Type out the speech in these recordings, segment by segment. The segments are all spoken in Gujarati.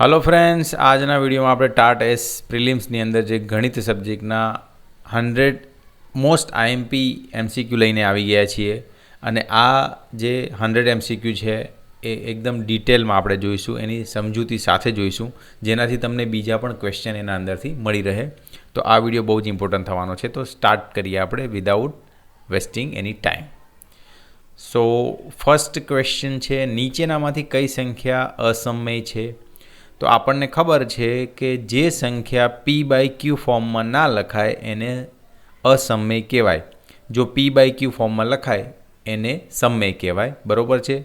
हेलो फ्रेंड्स, આજના વિડીયોમાં આપણે ટાટ એસ પ્રિલિમ્સની અંદર જે ગણિત સબ્જેક્ટના 100 મોસ્ટ આઈએમપી એમસીક્યુ લઈને આવી ગયા છીએ અને આ જે 100 એમસીક્યુ છે એ એકદમ ડિટેલમાં આપણે જોઈશું, એની સમજૂતી સાથે જોઈશું, જેનાથી તમને બીજા પણ ક્વેશ્ચન એના અંદરથી મળી રહે. તો આ વિડીયો બહુ જ ઇમ્પોર્ટન્ટ થવાનો છે. તો સ્ટાર્ટ કરીએ આપણે વિધાઉટ વેસ્ટિંગ એની ટાઈમ. સો ફર્સ્ટ ક્વેશ્ચન છે, નીચેનામાંથી કઈ સંખ્યા અસમય છે? તો આપણને ખબર છે કે જે સંખ્યા p/q ફોર્મમાં ના લખાય એને અસમય કહેવાય. જો p/q ફોર્મમાં લખાય એને સમય કહેવાય. બરાબર છે?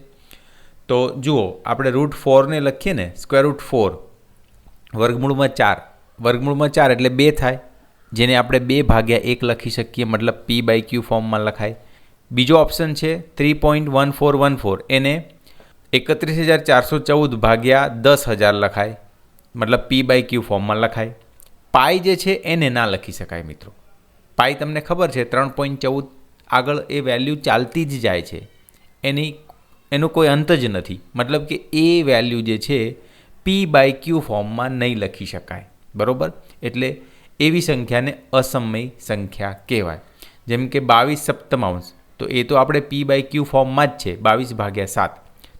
તો જુઓ, આપણે √4 લખીએ ને, √4 વર્ગમૂળમાં 4 એટલે 2 થાય, જેને આપણે 2/1 લખી શકીએ, મતલબ p/q ફોર્મમાં લખાય. બીજો ઓપ્શન છે 3.1414, એને 31,414 ભાગ્યા 10,000 લખાય, મતલબ p/q ફોર્મમાં લખાય. પાઈ જે છે એને ના લખી શકાય મિત્રો. પાઈ તમને ખબર છે 3.14 આગળ એ વેલ્યુ ચાલતી જ જાય છે, એનો કોઈ અંત જ નથી. મતલબ કે એ વેલ્યુ જે છે p/q ફોર્મમાં નહીં લખી શકાય. બરાબર? એટલે એવી સંખ્યાને અસમય સંખ્યા કહેવાય. જેમ કે 22 સપ્તમાંશ, તો એ તો આપણે p/q ફોર્મમાં જ છે, 22/7.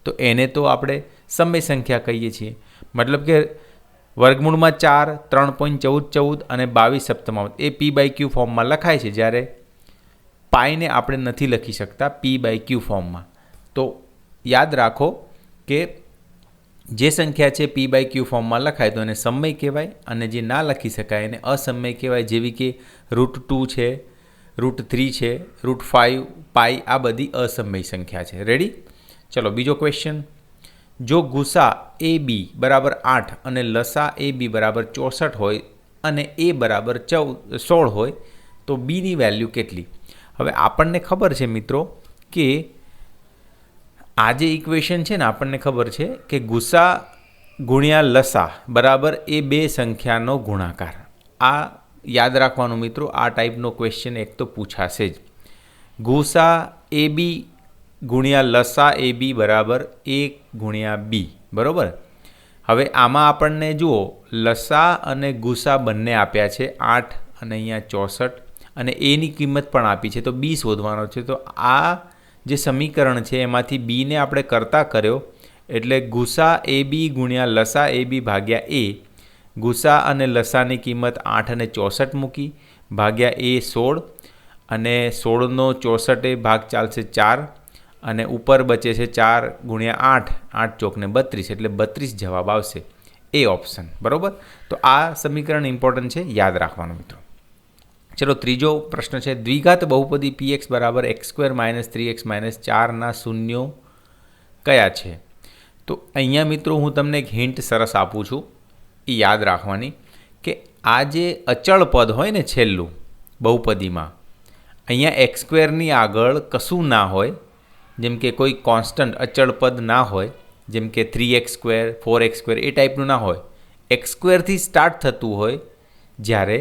તો એને તો આપણે સમય સંખ્યા કહીએ છીએ. મતલબ કે વર્ગમૂળમાં 4, 3.1414 અને 22 સપ્તમાંશ એ p/q ફોર્મમાં લખાય છે, જ્યારે પાઈને આપણે નથી લખી શકતા p/q ફોર્મમાં. તો યાદ રાખો કે જે સંખ્યા છે p/q ફોર્મમાં લખાય તો એને સમય કહેવાય, અને જે ના લખી શકાય એને અસમય કહેવાય. જેવી કે √2 છે, √3 છે, √5, પાઈ, આ બધી અસમય સંખ્યા છે. રેડી? ચલો બીજો ક્વેશ્ચન. જો ગુસા AB બરાબર 8 અને લસા AB બરાબર 64 હોય અને A બરાબર 16 હોય તો Bની વેલ્યુ કેટલી? હવે આપણને ખબર છે મિત્રો કે આ જે ઇક્વેશન છે ને, આપણને ખબર છે કે ગુસા ગુણ્યા લસા બરાબર એ બે સંખ્યાનો ગુણાકાર. આ યાદ રાખવાનું મિત્રો, આ ટાઈપનો ક્વેશ્ચન એક તો પૂછાશે જ. ગુસા AB ગુણ્યા લસા AB બરાબર 1 ગુણ્યા B. બરાબર? હવે આમાં આપણને જુઓ, લસા અને ગુસા બંને આપ્યા છે, 8 અને અહીંયા 64, અને એની કિંમત પણ આપી છે, તો B શોધવાનો છે. તો આ જે સમીકરણ છે એમાંથી બીને આપણે કરતા કર્યો, એટલે ગુસા AB ગુણ્યા લસા AB ભાગ્યા A. ગુસા અને લસાની કિંમત 8 અને 64 મૂકી, ભાગ્યા A 16, અને 16નો 64 ભાગ ચાલશે 4, અને ઉપર બચે છે 4 ગુણ્યા 8, 8 ચોકને 32, એટલે 32 જવાબ આવશે, એ ઓપ્શન. બરાબર? તો આ સમીકરણ ઇમ્પોર્ટન્ટ છે, યાદ રાખવાનું મિત્રો. ચલો ત્રીજો પ્રશ્ન છે, દ્વિઘાત બહુપદી px બરાબર x² - 3x - 4 શૂન્યો કયા છે? તો અહીંયા મિત્રો હું તમને એક હિન્ટ સરસ આપું છું, એ યાદ રાખવાની, કે આ જે અચળ પદ હોય ને છેલ્લું બહુપદીમાં, અહીંયા x² આગળ કશું ના હોય, જેમ કે કોઈ કોન્સ્ટન્ટ અચળ પદ ના હોય, જેમ કે 3x², 4x², એ ટાઈપનું ના હોય. x² સ્ટાર્ટ થતું હોય જ્યારે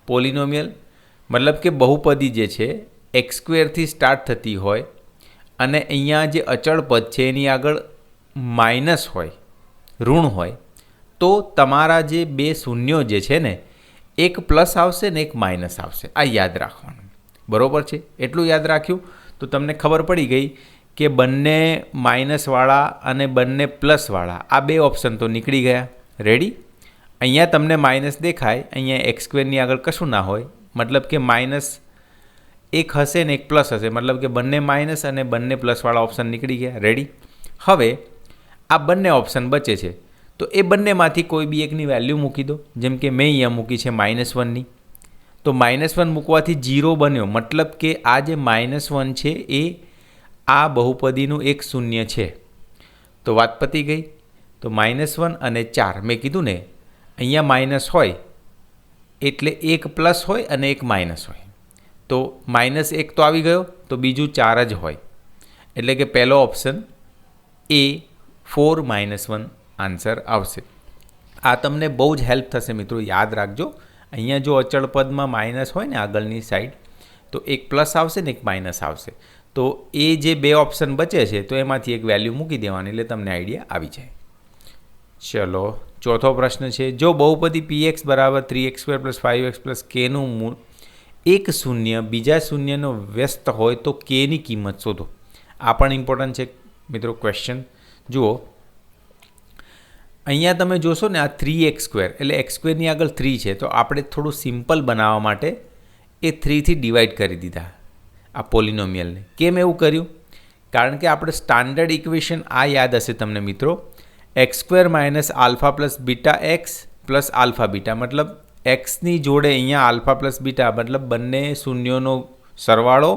પોલિનોમિયલ, મતલબ કે બહુપદી જે છે x² સ્ટાર્ટ થતી હોય, અને અહીંયા જે અચળ પદ છે એની આગળ માઇનસ હોય, ઋણ હોય, તો તમારા જે બે શૂન્યો જે છે ને, એક પ્લસ આવશે ને એક માઇનસ આવશે. આ યાદ રાખવાનું. બરાબર છે? એટલું યાદ રાખ્યું તો તમને ખબર પડી ગઈ કે બંને માઇનસવાળા અને બંને પ્લસવાળા આ બે ઓપ્શન તો નીકળી ગયા. રેડી? અહીંયા તમને માઇનસ દેખાય, અહીંયા x² આગળ કશું ના હોય, મતલબ કે માઇનસ એક હશે ને એક પ્લસ હશે, મતલબ કે બંને માઇનસ અને બંને પ્લસવાળા ઓપ્શન નીકળી ગયા. રેડી? હવે આ બંને ઓપ્શન બચે છે, તો એ બંનેમાંથી કોઈ બી એકની વેલ્યુ મૂકી દો. જેમ કે મેં અહીંયા મૂકી છે -1ની, તો -1 મૂકવાથી 0 બન્યો, મતલબ કે આ જે -1 છે એ આ બહુપદીનું એક શૂન્ય છે. તો વાત પતી ગઈ. તો -1 અને 4 મેં કીધું ને, અહીંયા માઇનસ હોય એટલે એક પ્લસ હોય અને એક માઇનસ હોય, તો -1 તો આવી ગયો, તો બીજું 4 જ હોય, એટલે કે પહેલો ઓપ્શન એ 4 - 1 આન્સર આવશે. આ તમને બહુ જ હેલ્પ થશે મિત્રો, યાદ રાખજો. અહીંયા જો અચળ પદમાં માઇનસ હોય ને આગળની સાઈડ, તો એક પ્લસ આવશે ને એક માઇનસ આવશે, તો એ જે બે ઓપ્શન બચે છે તો એમાંથી એક વેલ્યુ મૂકી દેવાની, એટલે તમને આઈડિયા આવી જાય. ચલો ચોથો પ્રશ્ન છે, જો બહુપદી px બરાબર 3x² + 5x + kનું મૂળ એક શૂન્ય બીજા શૂન્યનો વ્યસ્ત હોય તો kની કિંમત શોધો. આ પણ ઇમ્પોર્ટન્ટ છે મિત્રો ક્વેશ્ચન. જુઓ અહીંયા તમે જોશો ને, આ 3x² એટલે x² ની આગળ 3 છે, તો આપણે થોડું સિમ્પલ બનાવવા માટે એ 3થી ડિવાઈડ કરી દીધા આ પોલિનોમિયલને. કેમ એવું કર્યું? કારણ કે આપણે સ્ટાન્ડર્ડ ઇક્વેશન આ યાદ હશે તમને મિત્રો, x² - alpha plus beta x plus alpha beta, મતલબ એક્સની જોડે અહીંયા આલ્ફા પ્લસ બીટા મતલબ બંને શૂન્યોનો સરવાળો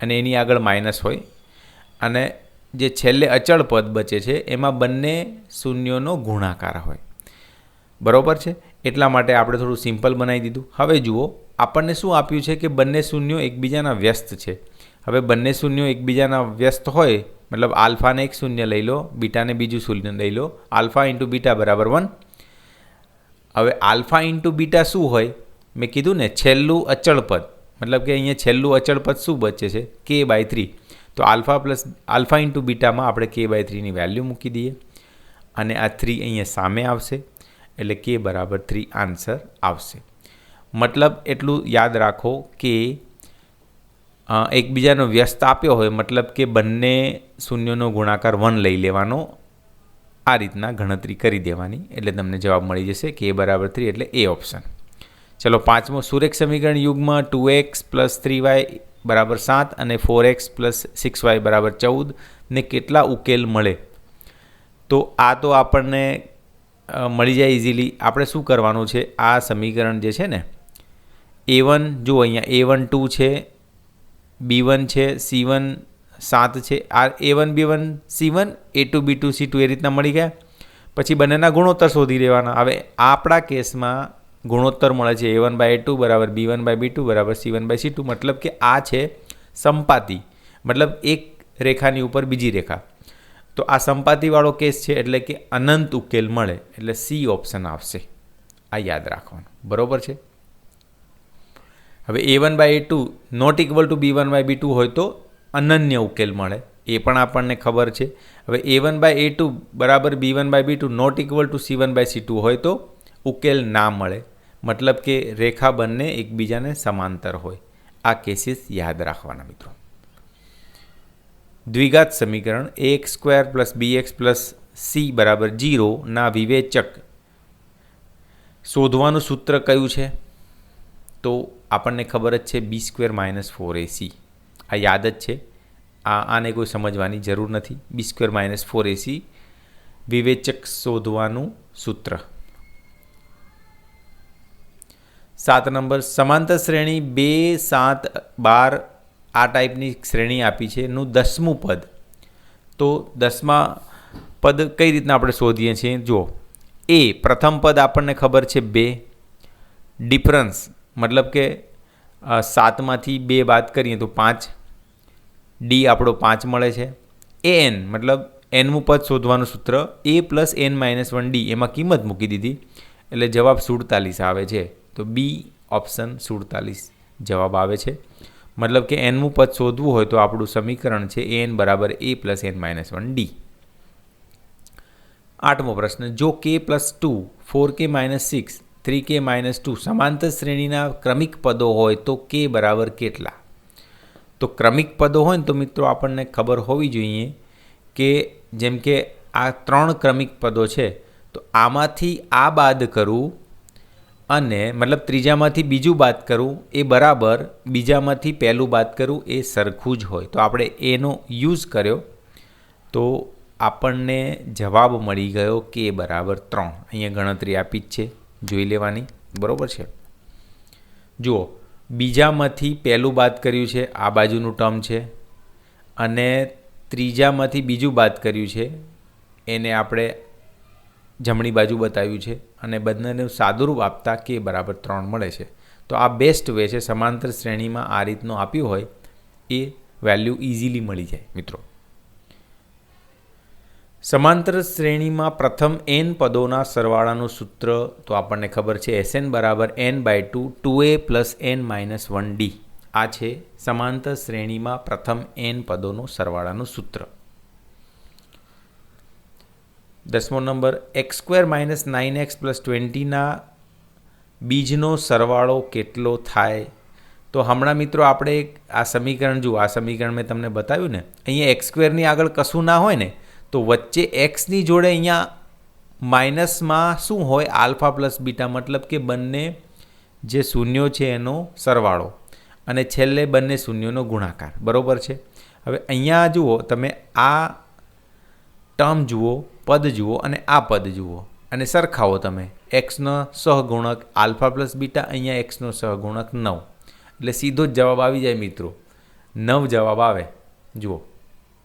અને એની આગળ માઇનસ હોય, અને જે છેલ્લે અચળ પદ બચે છે એમાં બંને શૂન્યોનો ગુણાકાર હોય. બરાબર છે? એટલા માટે આપણે થોડું સિમ્પલ બનાવી દીધું. હવે જુઓ આપણને શું આપ્યું છે કે બંને શૂન્યો એકબીજાના વ્યસ્ત છે. હવે બંને શૂન્યો એકબીજાના વ્યસ્ત હોય મતલબ આલ્ફાને એક શૂન્ય લઈ લો, બીટાને બીજું શૂન્ય લઈ લો, આલ્ફા ઇન્ટુ બીટા બરાબર 1. હવે આલ્ફા ઇન્ટુ બીટા શું હોય? મેં કીધું ને છેલ્લું અચળ પદ, મતલબ કે અહીંયા છેલ્લું અચળ પદ શું બચે છે? k/3. તો આલ્ફા ઇન્ટુ બીટામાં આપણે k/3ની વેલ્યુ મૂકી દઈએ અને આ 3 અહીંયા સામે આવશે એટલે k બરાબર 3 આન્સર આવશે. મતલબ એટલું યાદ રાખો કે એકબીજાનો વ્યસ્ત આપ્યો હોય મતલબ કે બંને શૂન્યોનો ગુણાકાર 1 લઈ લેવાનો, આ રીતના ગણતરી કરી દેવાની એટલે તમને જવાબ મળી જશે k બરાબર 3 એટલે એ ઓપ્શન. ચલો પાંચમો, સુરેખ સમીકરણ યુગમાં 2x + 3y બરાબર 7 અને 4x + 6y બરાબર 14 ને કેટલા ઉકેલ મળે? તો આ તો આપણને મળી જાય ઇઝીલી. આપણે શું કરવાનું છે, આ સમીકરણ જે છે ને a1 જો અહીંયા a1 2 છે, b1 છે, c1 7 છે, આ a1 b1 c1 a2 b2 c2 એ રીતના મળી ગયા. પછી બંનેના ગુણોત્તર શોધી લેવાના. હવે આપણા કેસમાં ગુણોત્તર મળે છે a1/a2 બરાબર b1/b2 બરાબર c1/c2, મતલબ કે આ છે સંપાતી, મતલબ એક રેખાની ઉપર બીજી રેખા. તો આ સંપાતીવાળો કેસ છે એટલે કે અનંત ઉકેલ મળે એટલે સી ઓપ્શન આવશે. આ યાદ રાખવાનું. બરાબર છે? હવે a1/a2 not equal to b1/b2 હોય તો અનન્ય ઉકેલ મળે, એ પણ આપણને ખબર છે. હવે a1/a2 બરાબર b1/b2 not equal to c1/c2 હોય તો ઉકેલ ના મળે, મતલબ કે રેખા બંને એકબીજાને સમાંતર હોય. આ કેસીસ યાદ રાખવાના મિત્રો. દ્વિઘાત સમીકરણ ax² + bx + c બરાબર 0 ના વિવેચક શોધવાનું સૂત્ર કયું છે? તો આપણને ખબર જ છે b² - 4ac. આ યાદ જ છે, આને કોઈ સમજવાની જરૂર નથી. b² - 4ac વિવેચક શોધવાનું સૂત્ર. 7 નંબર, સમાંતર શ્રેણી 2, 7, 12 આ ટાઈપની શ્રેણી આપી છે નું 10મું પદ. તો 10મા પદ કઈ રીતના આપણે શોધીએ છીએ? જુઓ, એ પ્રથમ પદ આપણને ખબર છે 2, ડિફરન્સ મતલબ કે 7માંથી 2 બાદ કરીએ તો 5, ડી આપણો 5 મળે છે. an મતલબ nમું પદ શોધવાનું સૂત્ર a + n - 1d, એમાં કિંમત મૂકી દીધી એટલે જવાબ 47 આવે છે. તો બી ઓપ્શન 47 જવાબ આવે છે. મતલબ કે nમું પદ શોધવું હોય તો આપણું સમીકરણ છે an બરાબર a + n - 1d. 8મો પ્રશ્ન, જો k + 2, 4k - 6, 3k - 2 સમાંતર શ્રેણીના ક્રમિક પદો હોય તો k બરાબર કેટલા? તો ક્રમિક પદો હોય ને તો મિત્રો આપણને ખબર હોવી જોઈએ કે જેમ કે આ 3 ક્રમિક પદો છે તો આમાંથી આ બાદ કરું અને મતલબ ત્રીજામાંથી બીજું બાદ કરું એ બરાબર બીજામાંથી પહેલું બાદ કરું એ સરખું જ હોય. તો આપણે એનો યુઝ કર્યો તો આપણને જવાબ મળી ગયો કે બરાબર 3. અહીંયા ગણતરી આપી જ છે, જોઈ લેવાની. બરાબર છે? જુઓ, બીજામાંથી પહેલું બાદ કર્યું છે, આ બાજુનું ટર્મ છે, અને ત્રીજામાંથી બીજું બાદ કર્યું છે એને આપણે જમણી બાજુ બતાવ્યું છે, અને બંનેનું સાદુરૂપ આપતા કે બરાબર 3 મળે છે. તો આ બેસ્ટ વે છે. સમાંતર શ્રેણીમાં આ રીતનું આપ્યું હોય એ વેલ્યુ ઇઝીલી મળી જાય મિત્રો. સમાંતર શ્રેણીમાં પ્રથમ n પદોના સરવાળાનું સૂત્ર તો આપણને ખબર છે Sn બરાબર n/2 2a + n - 1d. આ છે સમાંતર શ્રેણીમાં પ્રથમ n પદોનું સરવાળાનું સૂત્ર. 10મો નંબર x² - 9x + 20ના બીજનો સરવાળો કેટલો થાય? તો હમણાં મિત્રો આપણે આ સમીકરણ જુઓ, આ સમીકરણ મેં તમને બતાવ્યું ને, અહીંયા x²ની આગળ કશું ના હોય ને તો વચ્ચે એક્સની જોડે અહીંયા માઇનસમાં શું હોય? આલ્ફા પ્લસ બીટા, મતલબ કે બંને જે શૂન્યો છે એનો સરવાળો અને છેલ્લે બંને શૂન્યોનો ગુણાકાર, બરાબર છે. હવે અહીંયા જુઓ તમે, આ ટર્મ જુઓ, પદ જુઓ અને આ પદ જુઓ અને સરખાવો તમે. એક્સનો સહગુણક આલ્ફા પ્લસ બીટા, અહીંયા એક્સનો સહગુણક 9, એટલે સીધો જ જવાબ આવી જાય મિત્રો, 9 જવાબ આવે. જુઓ,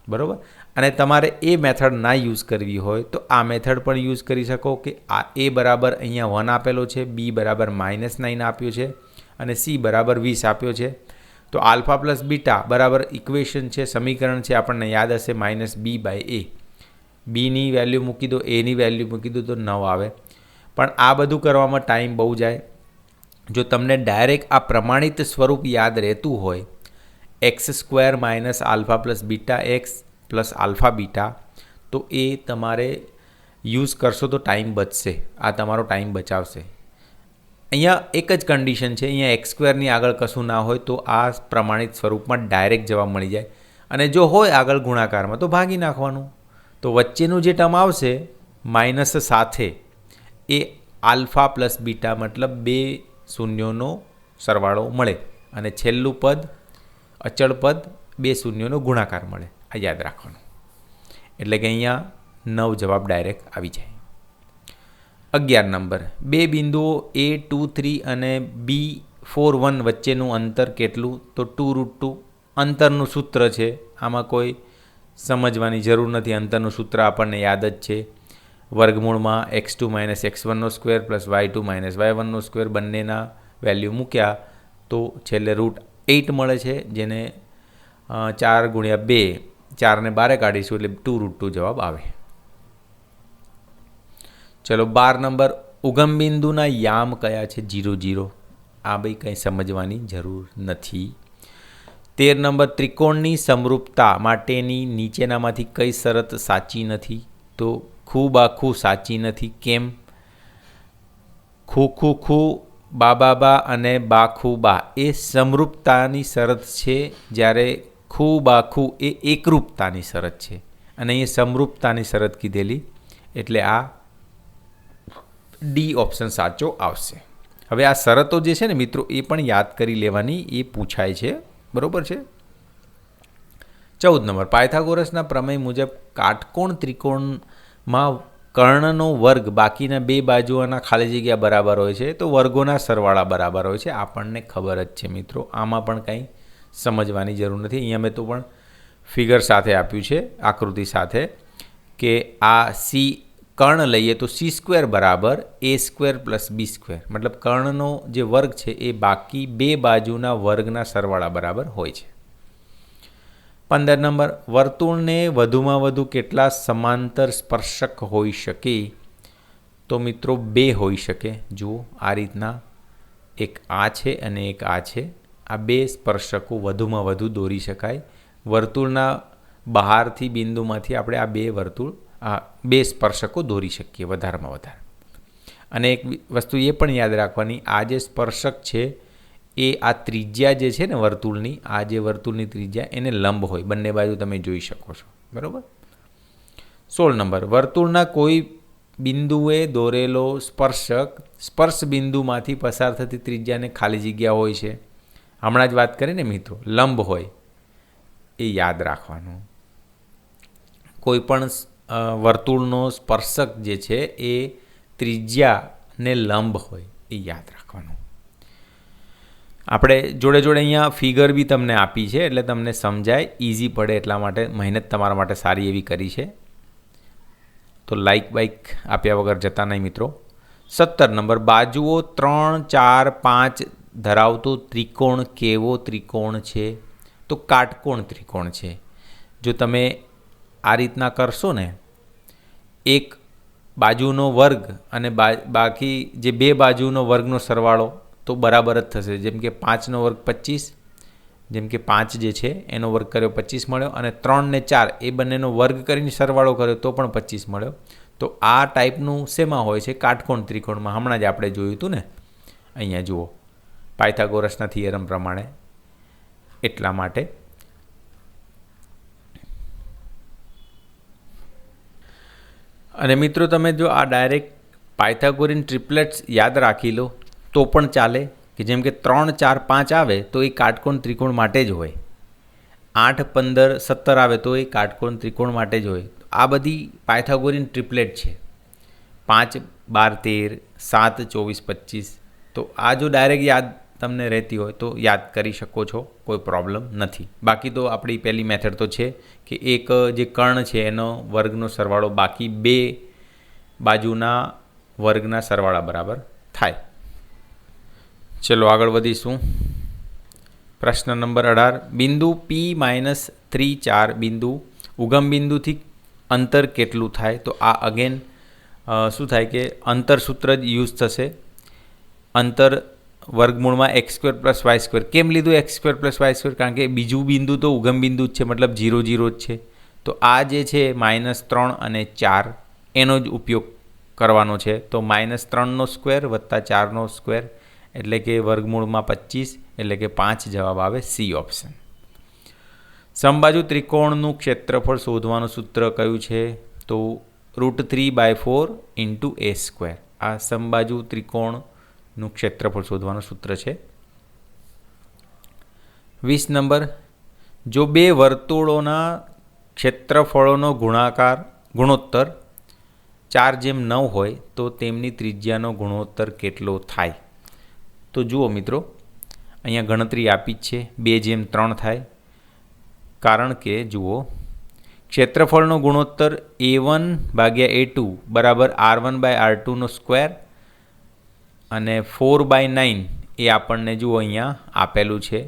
બરાબર. અને તમારે એ મેથડ ના યુઝ કરવી હોય તો આ મેથડ પણ યુઝ કરી શકો કે આ એ બરાબર અહીંયા 1 આપેલો છે, બી બરાબર -9 આપ્યું છે અને સી બરાબર 20 આપ્યો છે. તો આલ્ફા પ્લસ બીટા બરાબર ઇક્વેશન છે, સમીકરણ છે, આપણને યાદ હશે -b/a. બીની વેલ્યુ મૂકી દો, એની વેલ્યુ મૂકી દો તો 9 આવે. પણ આ બધું કરવામાં ટાઈમ બહુ જાય. જો તમને ડાયરેક્ટ આ પ્રમાણિત સ્વરૂપ યાદ રહેતું હોય, x² - alpha plus beta x plus alpha beta, તો એ તમારે યુઝ કરશો તો ટાઈમ બચશે, આ તમારો ટાઈમ બચાવશે. અહીંયા એક જ કન્ડિશન છે, અહીંયા x²ની આગળ કશું ના હોય તો આ પ્રમાણિત સ્વરૂપમાં ડાયરેક્ટ જવાબ મળી જાય. અને જો હોય આગળ ગુણાકારમાં તો ભાગી નાખવાનું. તો વચ્ચેનું જે ટર્મ આવશે માઇનસ સાથે, એ આલ્ફા પ્લસ બીટા, મતલબ બે શૂન્યોનો સરવાળો મળે અને છેલ્લું પદ અચળ પદ બે શૂન્યોનો ગુણાકાર મળે. આ યાદ રાખવાનું. એટલે કે અહીંયા 9 જવાબ ડાયરેક્ટ આવી જાય. 11 નંબર, બે બિંદુઓ A23 અને B41 વચ્ચેનું અંતર કેટલું? તો 2√2 અંતરનું સૂત્ર છે, આમાં કોઈ સમજવાની જરૂર નથી. અંતરનું સૂત્ર આપણને યાદ જ છે, વર્ગમૂળમાં x2 - x1² + y2 - y1², બંનેના વેલ્યુ મૂક્યા તો છેલ્લે √8 મળે છે, જેને 4 × 2, 4 ને 12 કાઢીશું એટલે 2√2 જવાબ આવે. ચલો 12 નંબર, ઉગમ બિંદુના યામ કયા છે? 0, 0. આ ભાઈ કંઈ સમજવાની જરૂર નથી. 13 નંબર, ત્રિકોણની સમરૂપતા માટેની નીચેનામાંથી કઈ શરત સાચી નથી? તો ખૂબ આખું સાચી નથી. કેમ? ખૂ બા અને બા એ સમરૂપતાની શરત છે, જ્યારે ખૂબ આખું એ એકરૂપતાની શરત છે. અને એ સમરૂપતાની શરત કીધેલી, એટલે આ ડી ઓપ્શન સાચો આવશે. હવે આ શરતો જે છે ને મિત્રો, એ પણ યાદ કરી લેવાની, એ પૂછાય છે, બરાબર છે. 14 નંબર, પાયથાગોરસના પ્રમેય મુજબ કાટકોણ ત્રિકોણમાં કર્ણનો વર્ગ બાકીના બે બાજુઓના ખાલી જગ્યા બરાબર હોય છે, તો વર્ગોના સરવાળા બરાબર હોય છે. આપણને ખબર જ છે મિત્રો, આમાં પણ કંઈ સમજવાની જરૂર નથી. અહીંયા મેં તો પણ ફિગર સાથે આપ્યું છે, આકૃતિ સાથે, કે આ સી કર્ણ લઈએ તો c² બરાબર a² + b², મતલબ કર્ણનો જે વર્ગ છે એ બાકી બે બાજુના વર્ગના સરવાળા બરાબર હોય છે. 15 નંબર, વર્તુળને વધુમાં વધુ કેટલા સમાંતર સ્પર્શક હોઈ શકે? તો મિત્રો 2 હોઈ શકે. જુઓ આ રીતના, એક આ છે અને એક આ છે. આ બે સ્પર્શકો વધુમાં વધુ દોરી શકાય. વર્તુળના બહારથી બિંદુમાંથી આપણે આ બે સ્પર્શકો દોરી શકીએ વધારેમાં વધારે. અને એક વસ્તુ એ પણ યાદ રાખવાની, આ જે સ્પર્શક છે એ આ ત્રિજ્યા જે છે ને વર્તુળની, આ જે વર્તુળની ત્રિજ્યા એને લંબ હોય, બંને બાજુ તમે જોઈ શકો છો, બરાબર. 16 નંબર, વર્તુળના કોઈ બિંદુએ દોરેલો સ્પર્શક સ્પર્શ બિંદુમાંથી પસાર થતી ત્રિજ્યાને ખાલી જગ્યા હોય છે. હમણાં જ વાત કરી ને મિત્રો, લંબ હોય, એ યાદ રાખવાનું. કોઈ પણ વર્તુળનો સ્પર્શક જે છે એ ત્રિજ્યાને લંબ હોય, એ યાદ રાખવાનું. આપણે જોડે જોડે અહીંયા ફિગર બી તમને આપી છે, એટલે તમને સમજાય, ઇઝી પડે, એટલા માટે મહેનત તમારા માટે સારી એવી કરી છે. તો લાઇક આપ્યા વગર જતા નહીં મિત્રો. 17 નંબર, બાજુઓ 3, 4, 5 ધરાવતો ત્રિકોણ કેવો ત્રિકોણ છે? તો કાટકોણ ત્રિકોણ છે. જો તમે આ રીતના કરશો ને, એક બાજુનો વર્ગ અને બાકી જે બે બાજુનો વર્ગનો સરવાળો તો બરાબર જ થશે. જેમ કે 5નો વર્ગ 25, જેમ કે 5 જે છે એનો વર્ગ કર્યો 25 મળ્યો, અને 3 ને 4 એ બંનેનો વર્ગ કરીને સરવાળો કર્યો તો પણ 25 મળ્યો. તો તો આ ટાઈપનું શેમાં હોય છે? કાટકોણ ત્રિકોણમાં. હમણાં જ આપણે જોયું હતું ને, અહીંયા જુઓ પાયથાગોરસના થિયરમ પ્રમાણે. એટલા માટે અને મિત્રો તમે જો આ ડાયરેક્ટ પાયથાગોરિયન ટ્રિપ્લેટ્સ યાદ રાખી લો તો પણ ચાલે, કે જેમ કે 3, 4, 5 આવે તો એ કાટકોણ ત્રિકોણ માટે જ હોય. 8, 15, 17 આવે તો એ કાટકોણ ત્રિકોણ માટે જ હોય. આ બધી પાયથાગોરિયન ટ્રિપ્લેટ છે. 5, 12, 13, 7, 24, 25. તો આ જો ડાયરેક્ટ યાદ તમને રહેતી હોય તો યાદ કરી શકો છો, કોઈ પ્રોબ્લેમ નથી. બાકી તો આપણી પહેલી મેથડ તો છે કે એક જે કર્ણ છે એનો વર્ગનો સરવાળો બાકી બે બાજુના વર્ગના સરવાળા બરાબર થાય. ચલો આગળ વધીશું. પ્રશ્ન નંબર 18. બિંદુ P-3, 4 બિંદુ ઉગમ બિંદુથી અંતર કેટલું થાય? તો આ અગેન શું થાય કે અંતર સૂત્ર જ યુઝ થશે. અંતર વર્ગમૂળમાં x² + y². કેમ લીધું x² + y²? કારણ કે બીજું બિંદુ તો ઉગમ બિંદુ જ છે, મતલબ 0, 0 જ છે. તો આ જે છે -3 અને 4 એનો જ ઉપયોગ કરવાનો છે. તો -3નો સ્ક્વેર વત્તા 4નો સ્ક્વેર એટલે કે વર્ગમૂળમાં 25 એટલે કે 5 જવાબ આવે સી ઓપ્શન. સમબાજુ ત્રિકોણનું ક્ષેત્રફળ શોધવાનું સૂત્ર કયું છે? તો √3/4 × a². આ સમબાજુ ત્રિકોણનું ક્ષેત્રફળ શોધવાનું સૂત્ર છે. 20 નંબર. જો બે વર્તુળોના ક્ષેત્રફળોનો ગુણોત્તર 4:9 હોય તો તેમની ત્રિજ્યાનો ગુણોત્તર કેટલો થાય? તો જુઓ મિત્રો, અહીંયા ગણતરી આપી જ છે, 2:3 થાય. કારણ કે જુઓ, ક્ષેત્રફળનો ગુણોત્તર a1/a2 બરાબર r1/r2નો સ્ક્વેર અને 4/9 એ આપણને જુઓ અહીંયા આપેલું છે.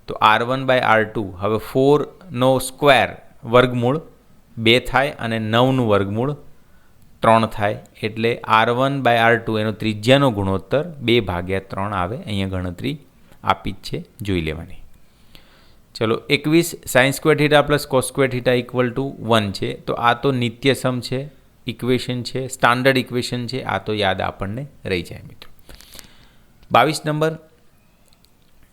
તો r1/r2 હવે 4નો સ્ક્વેર વર્ગમૂળ 2 થાય અને 9નું વર્ગમૂળ 3 થાય. એટલે r1/r2 એનો ત્રિજ્યાનો ગુણોત્તર 2/3 આવે. અહીંયા ગણતરી આપી જ છે, જોઈ લેવાની. ચલો 21. sin² + cos² = 1 છે. તો આ તો નિત્યસમ છે, ઇક્વેશન છે, સ્ટાન્ડર્ડ ઇક્વેશન છે. આ તો યાદ આપણને રહી જાય મિત્રો. 22 નંબર.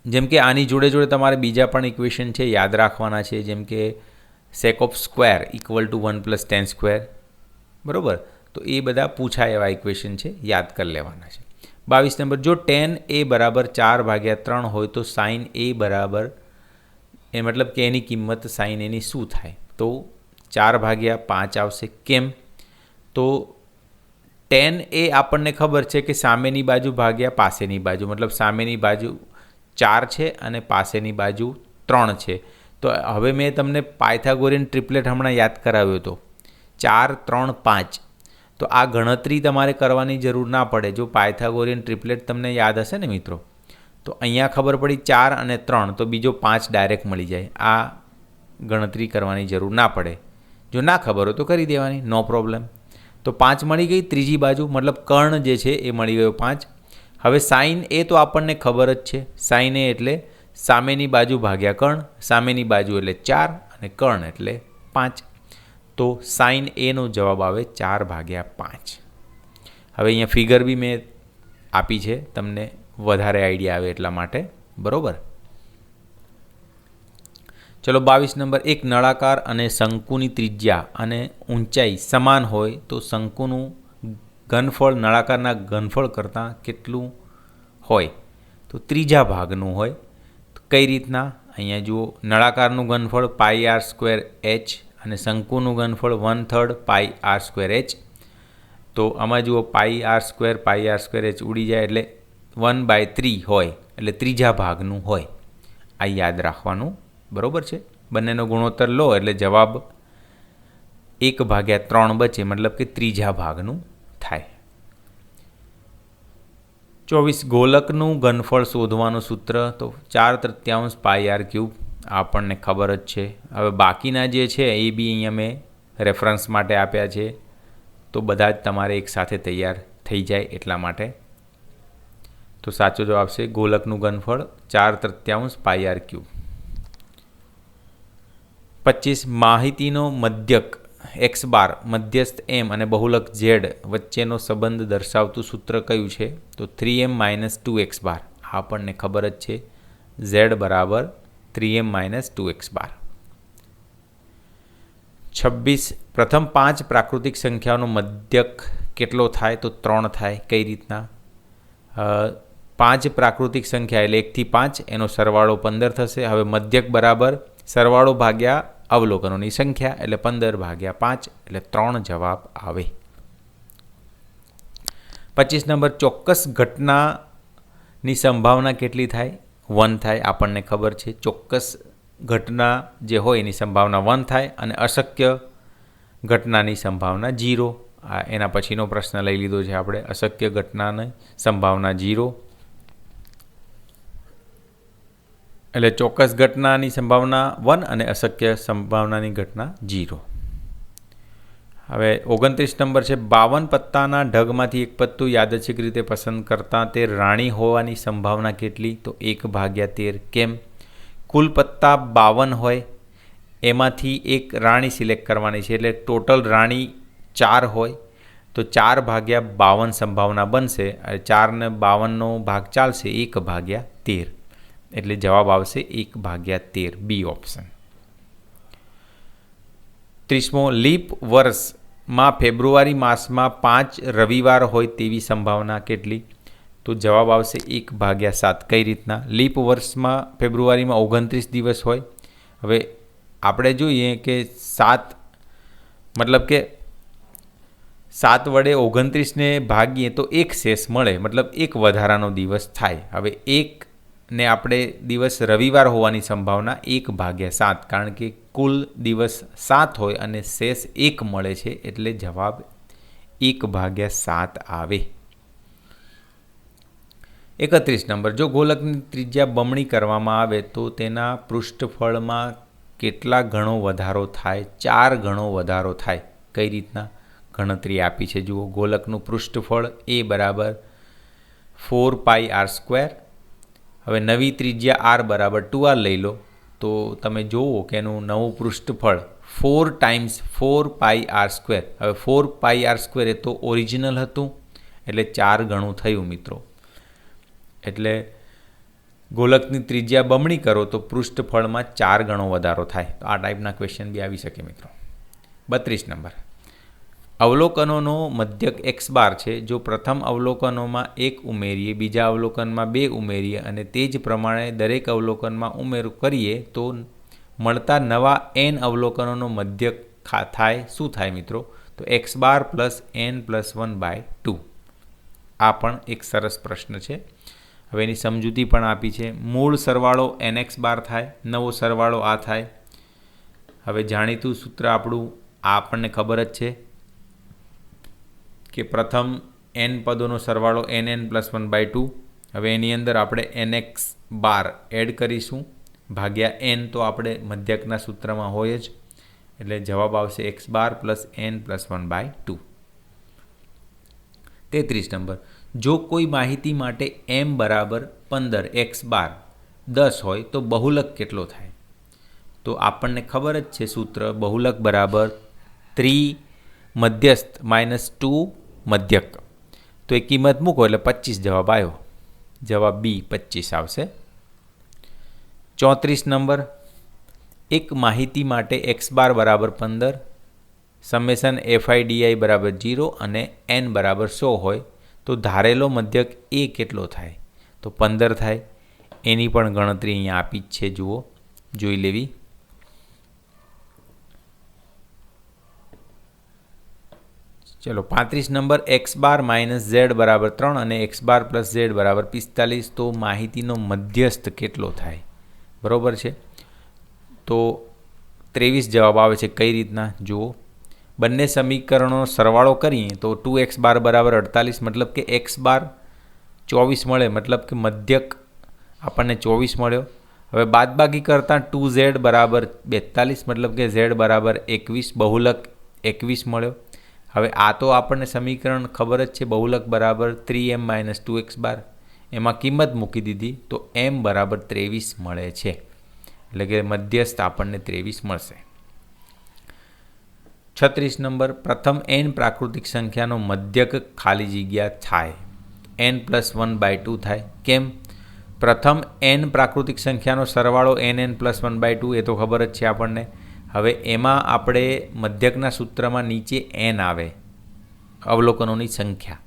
જેમ કે આની જોડે જોડે તમારે બીજા પણ ઇક્વેશન છે યાદ રાખવાના છે, જેમ કે sec² = 1 + tan². બરાબર? તો એ બધા પૂછાય એવા ઇક્વેશન છે, યાદ કરી લેવાના છે. 22 નંબર. જો tan A = 4/3 હોય તો sin A બરાબર એ મતલબ કે એની કિંમત sin એની શું થાય? તો 4/5 આવશે. કેમ? તો tan A આપણને ખબર છે કે સામેની બાજુ ભાગ્યા પાસેની બાજુ, મતલબ સામેની બાજુ 4 છે અને પાસેની બાજુ 3 છે. તો હવે મેં તમને પાયથાગોરિયન ટ્રિપ્લેટ હમણાં યાદ કરાવ્યો હતો, 4, 3, 5. તો આ ગણતરી તમારે કરવાની જરૂર ના પડે જો પાયથાગોરિયન ટ્રિપ્લેટ તમને યાદ હશે ને મિત્રો. તો અહીંયા ખબર પડી 4 અને 3, તો બીજો 5 ડાયરેક્ટ મળી જાય. આ ગણતરી કરવાની જરૂર ના પડે. જો ના ખબર હોય તો કરી દેવાની, નો પ્રોબ્લેમ. તો 5 મળી ગઈ. ત્રીજી બાજુ મતલબ કર્ણ જે છે એ મળી ગયો 5. હવે sin A તો આપણને ખબર જ છે. sin A એટલે સામેની બાજુ ભાગ્યા કર્ણ, સામેની બાજુ એટલે 4 અને કર્ણ એટલે 5. તો sin A નો જવાબ આવે 4/5. હવે અહીંયા ફિગર બી મેં આપી છે તમને વધારે આઈડિયા આવે એટલા માટે. બરાબર? ચલો 22 નંબર. એક નળાકાર અને શંકુની ત્રિજ્યા અને ઊંચાઈ સમાન હોય તો શંકુનું ઘનફળ નળાકારના ઘનફળ કરતાં કેટલું હોય? તો ત્રીજા ભાગનું હોય. તો કઈ રીતના? અહીંયા જુઓ, નળાકારનું ઘનફળ πr² અને શંકુનું ઘનફળ 1/3 πr². તો આમાં જુઓ πr² ઉડી જાય એટલે 1/3 હોય, એટલે ત્રીજા ભાગનું હોય. આ યાદ રાખવાનું. બરાબર છે? બંનેનો ગુણોત્તર લો એટલે જવાબ 1/3 બચે, મતલબ કે ત્રીજા ભાગનું થાય. 24. ગોલકનું ઘનફળ શોધવાનું સૂત્ર. તો 4/3 πr3. આપણને ખબર જ છે. હવે બાકીના જે છે એ બી અહીંયા મેં રેફરન્સ માટે આપ્યા છે, તો બધા જ તમારે એકસાથે તૈયાર થઈ જાય એટલા માટે. તો સાચો જવાબ છે ગોલકનું ઘનફળ 4/3 πr3. 25. માહિતીનો મધ્યક એક્સ બાર મધ્યસ્થ એમ અને બહુલક ઝેડ વચ્ચેનો સંબંધ દર્શાવતું સૂત્ર કયું છે? તો 3m - 2x બાર. આપણને ખબર જ છે ઝેડ બરાબર 3m - 2x બાર. 26 પ્રથમ 5 પ્રાકૃતિક સંખ્યાઓનો મધ્યક કેટલો થાય? તો 3 થાય. કઈ રીતના? 5 પ્રાકૃતિક સંખ્યા એટલે 1 થી 5 એનો સરવાળો 15 થશે. હવે મધ્યક બરાબર સરવાળો ભાગ્યા અવલોકનોની સંખ્યા એટલે 15 ભાગ્યા 5 એટલે 3 જવાબ આવે. 25 નંબર ચોક્કસ ઘટનાની સંભાવના કેટલી થાય? 1 થાય. આપણને ખબર છે ચોક્કસ ઘટના જે હોય એની સંભાવના 1 થાય અને અશક્ય ઘટનાની સંભાવના 0. એના પછીનો પ્રશ્ન લઈ લીધો છે આપણે. અશક્ય ઘટનાની સંભાવના 0 એટલે ચોક્કસ ઘટનાની સંભાવના 1 અને અશક્ય સંભાવનાની ઘટના 0. હવે 29 નંબર છે 52 પત્તાના ઢગમાંથી એક પત્તું યાદચ્છિક રીતે પસંદ કરતાં તે રાણી હોવાની સંભાવના કેટલી? તો 1/13. કેમ? કુલ પત્તા 52 હોય એમાંથી એક રાણી સિલેક્ટ કરવાની છે એટલે ટોટલ રાણી 4 હોય તો 4/52 સંભાવના બનશે. 4 ને 52નો ભાગ ચાલશે 1/13 એટલે જવાબ આવશે 1/13 બી ઓપ્શન. 30મો લીપ વર્ષમાં ફેબ્રુઆરી માસમાં 5 રવિવાર હોય તેવી સંભાવના કેટલી? તો જવાબ આવશે 1/7. કઈ રીતના? લીપ વર્ષમાં ફેબ્રુઆરીમાં 29 દિવસ હોય. હવે આપણે જોઈએ કે 7 મતલબ કે 7 વડે 29ને ભાગીએ તો એક શેષ મળે મતલબ એક વધારાનો દિવસ થાય. હવે એકને આપણે દિવસ રવિવાર હોવાની સંભાવના 1/7 કારણ કે કુલ દિવસ 7 હોય અને શેષ 1 મળે છે એટલે જવાબ 1/7 આવે. 31 નંબર જો ગોલકની ત્રિજ્યા બમણી કરવામાં આવે તો તેના પૃષ્ઠફળમાં કેટલા ગણો વધારો થાય? 4 ગણો વધારો થાય. કઈ રીતના? ગણતરી આપી છે જુઓ. ગોલકનું પૃષ્ઠફળ એ બરાબર 4πr². હવે નવી ત્રિજ્યા r બરાબર 2r લઈ લો તો તમે જુઓ કે એનું નવું પૃષ્ઠફળ 4 × 4πr². હવે 4πr² એ તો ઓરિજિનલ હતું એટલે 4 ગણું થયું મિત્રો. એટલે ગોલકની ત્રિજ્યા બમણી કરો તો પૃષ્ઠફળમાં 4 ગણો વધારો થાય. તો આ ટાઈપના ક્વેશ્ચન બી આવી શકે મિત્રો. 32 નંબર અવલોકનોનો મધ્યક x બાર છે. જો પ્રથમ અવલોકનોમાં 1 ઉમેરીએ, બીજા અવલોકનમાં 2 ઉમેરીએ અને તે જ પ્રમાણે દરેક અવલોકનમાં ઉમેરો કરીએ તો મળતા નવા n અવલોકનોનો મધ્યક થાય શું થાય મિત્રો? તો x બાર + n + 1/2. આ પણ એક સરસ પ્રશ્ન છે. હવે એની સમજૂતી પણ આપી છે. મૂળ સરવાળો nx બાર થાય, નવો સરવાળો આ થાય. હવે જાણીતું સૂત્ર આપણું આપણને ખબર જ છે કે પ્રથમ n પદોનો સરવાળો nn + 1/2. હવે એની અંદર આપણે nx બાર એડ કરીશું ભાગ્યા n તો આપણે મધ્યકના સૂત્રમાં હોય જ એટલે જવાબ આવશે x બાર + n + 1/2. 33 નંબર જો કોઈ માહિતી માટે m બરાબર 15 x બાર 10 હોય તો બહુલક કેટલો થાય? તો આપણને ખબર જ છે સૂત્ર બહુલક બરાબર 3 મધ્યસ્થ -2 મધ્યક. તો એ કિંમત મૂકો એટલે 25 જવાબ આવ્યો. જવાબ બી 25 આવશે. 34 નંબર એક માહિતી માટે x બાર બરાબર 15 સમેશન FIDI બરાબર 0 અને n બરાબર 100 હોય તો ધારેલો મધ્યક એ કેટલો થાય? તો 15 થાય. એની પણ ગણતરી અહીંયા આપી જ છે જુઓ, જોઈ લેવી. ચલો 35 નંબર x બાર - z બરાબર 3 અને x બાર + z બરાબર 45 તો માહિતીનો મધ્યસ્થ કેટલો થાય? બરાબર છે. તો 23 જવાબ આવે છે. કઈ રીતના જુઓ. બંને સમીકરણો સરવાળો કરીએ તો 2x બાર બરાબર 48 મતલબ કે x બાર 24 મળે મતલબ કે મધ્યક આપણને 24 મળ્યો. હવે બાદબાકી કરતાં 2z બરાબર 42 મતલબ કે z બરાબર 21 બહુલક 21 મળ્યો. હવે આ તો આપણને સમીકરણ ખબર જ છે બહુલક બરાબર 3m - 2x બાર. એમાં કિંમત મૂકી દીધી તો m બરાબર 23 મળે છે એટલે કે મધ્યસ્થ આપણને 23 મળશે. 36 નંબર, પ્રથમ n પ્રાકૃતિક સંખ્યાનો મધ્યક ખાલી જગ્યા થાય n+1/2 થાય. કેમ? પ્રથમ n પ્રાકૃતિક સંખ્યાનો સરવાળો nn+1/2 એ તો ખબર જ છે આપણને. હવે એમાં આપણે મધ્યકના સૂત્રમાં નીચે n આવે, અવલોકનોની સંખ્યા,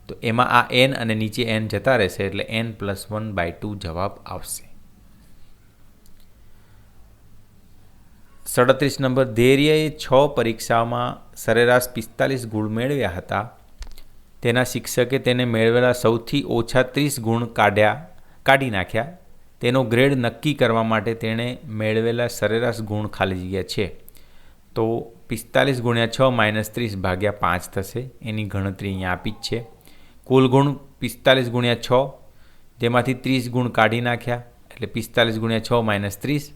તો એમાં આ n અને નીચે n જતા રહેશે એટલે n+1/2 જવાબ આવશે. 37 નંબર, ધૈર્યએ 6 પરીક્ષામાં સરેરાશ 45 ગુણ મેળવ્યા હતા. તેના શિક્ષકે તેને મેળવેલા સૌથી ઓછા 30 ગુણ કાઢી નાખ્યા. તેનો ગ્રેડ નક્કી કરવા માટે તેણે મેળવેલા સરેરાશ ગુણ ખાલી જગ્યા છે. તો 45 ગુણ્યા 6 -30 ભાગ્યા 5 થશે. એની ગણતરી અહીંયા આપી જ છે. કુલ ગુણ 45 ગુણ્યા 6, જેમાંથી 30 ગુણ કાઢી નાખ્યા એટલે 45 ગુણ્યા 6 -30.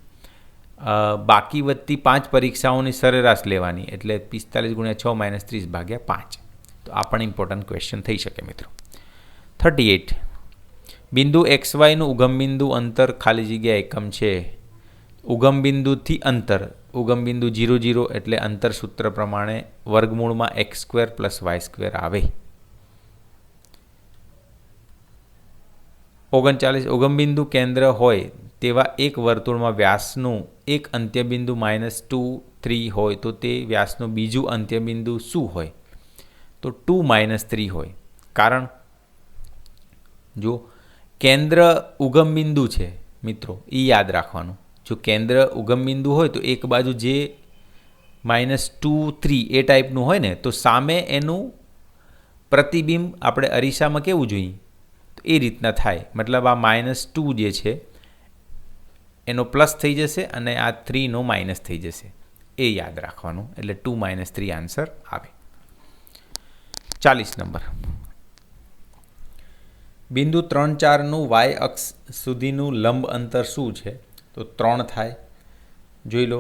બાકી વધતી 5 પરીક્ષાઓની સરેરાશ લેવાની એટલે 45 ગુણ્યા 6 -30 ભાગ્યા 5. તો આ પણ ઇમ્પોર્ટન્ટ ક્વેશ્ચન થઈ શકે મિત્રો. 38, બિંદુ XYનું ઉગમબિંદુ અંતર ખાલી જગ્યા એકમ છે. ઉગમબિંદુથી અંતર, ઉગમબિંદુ 0, 0 એટલે અંતર સૂત્ર પ્રમાણે વર્ગમૂળમાં x² + y² આવે. 39, ઉગમબિંદુ કેન્દ્ર હોય તેવા એક વર્તુળમાં વ્યાસનું એક અંત્યબિંદુ -2, 3 હોય તો તે વ્યાસનું બીજું અંત્યબિંદુ શું હોય? તો 2, -3 હોય. કારણ જો કેન્દ્ર ઉગમબિંદુ છે મિત્રો, એ યાદ રાખવાનું. જો કેન્દ્ર ઉગમબિંદુ હોય તો એક બાજુ જે -2, 3 એ ટાઈપનું હોય ને, તો સામે એનું પ્રતિબિંબ આપણે અરીસામાં કેવું જોઈએ તો એ રીતના થાય. મતલબ આ -2 જે છે એનો પ્લસ થઈ જશે અને આ 3નો માઇનસ થઈ જશે. એ યાદ રાખવાનું. એટલે 2, -3 આન્સર આવે. 40 નંબર, બિંદુ 3, 4નું y અક્ષ સુધીનું લંબ અંતર શું છે? તો 3 થાય. જોઈ લો,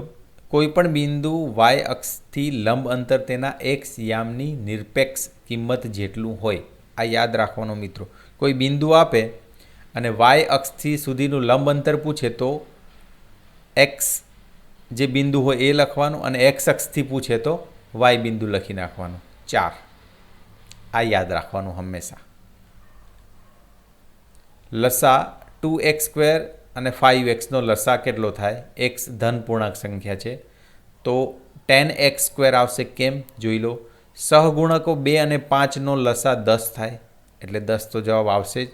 કોઈ પણ બિંદુ y અક્ષથી લંબ અંતર તેના x યામની નિરપેક્ષ કિંમત જેટલું હોય. આ યાદ રાખવાનો મિત્રો. કોઈ બિંદુ આપે અને y અક્ષથી સુધીનું લંબ અંતર પૂછે તો x જે બિંદુ હોય એ લખવાનું અને x અક્ષથી પૂછે તો y બિંદુ લખી નાખવાનું. 4. આ યાદ રાખવાનું હંમેશા. લસા 2x² અને 5x નો લસા કેટલો થાય? x ધન પૂર્ણાંક સંખ્યા છે તો 10x² આવશે. કેમ? જોઈ લો, સહગુણકો 2 અને 5નો લસા 10 થાય એટલે 10 તો જવાબ આવશે જ.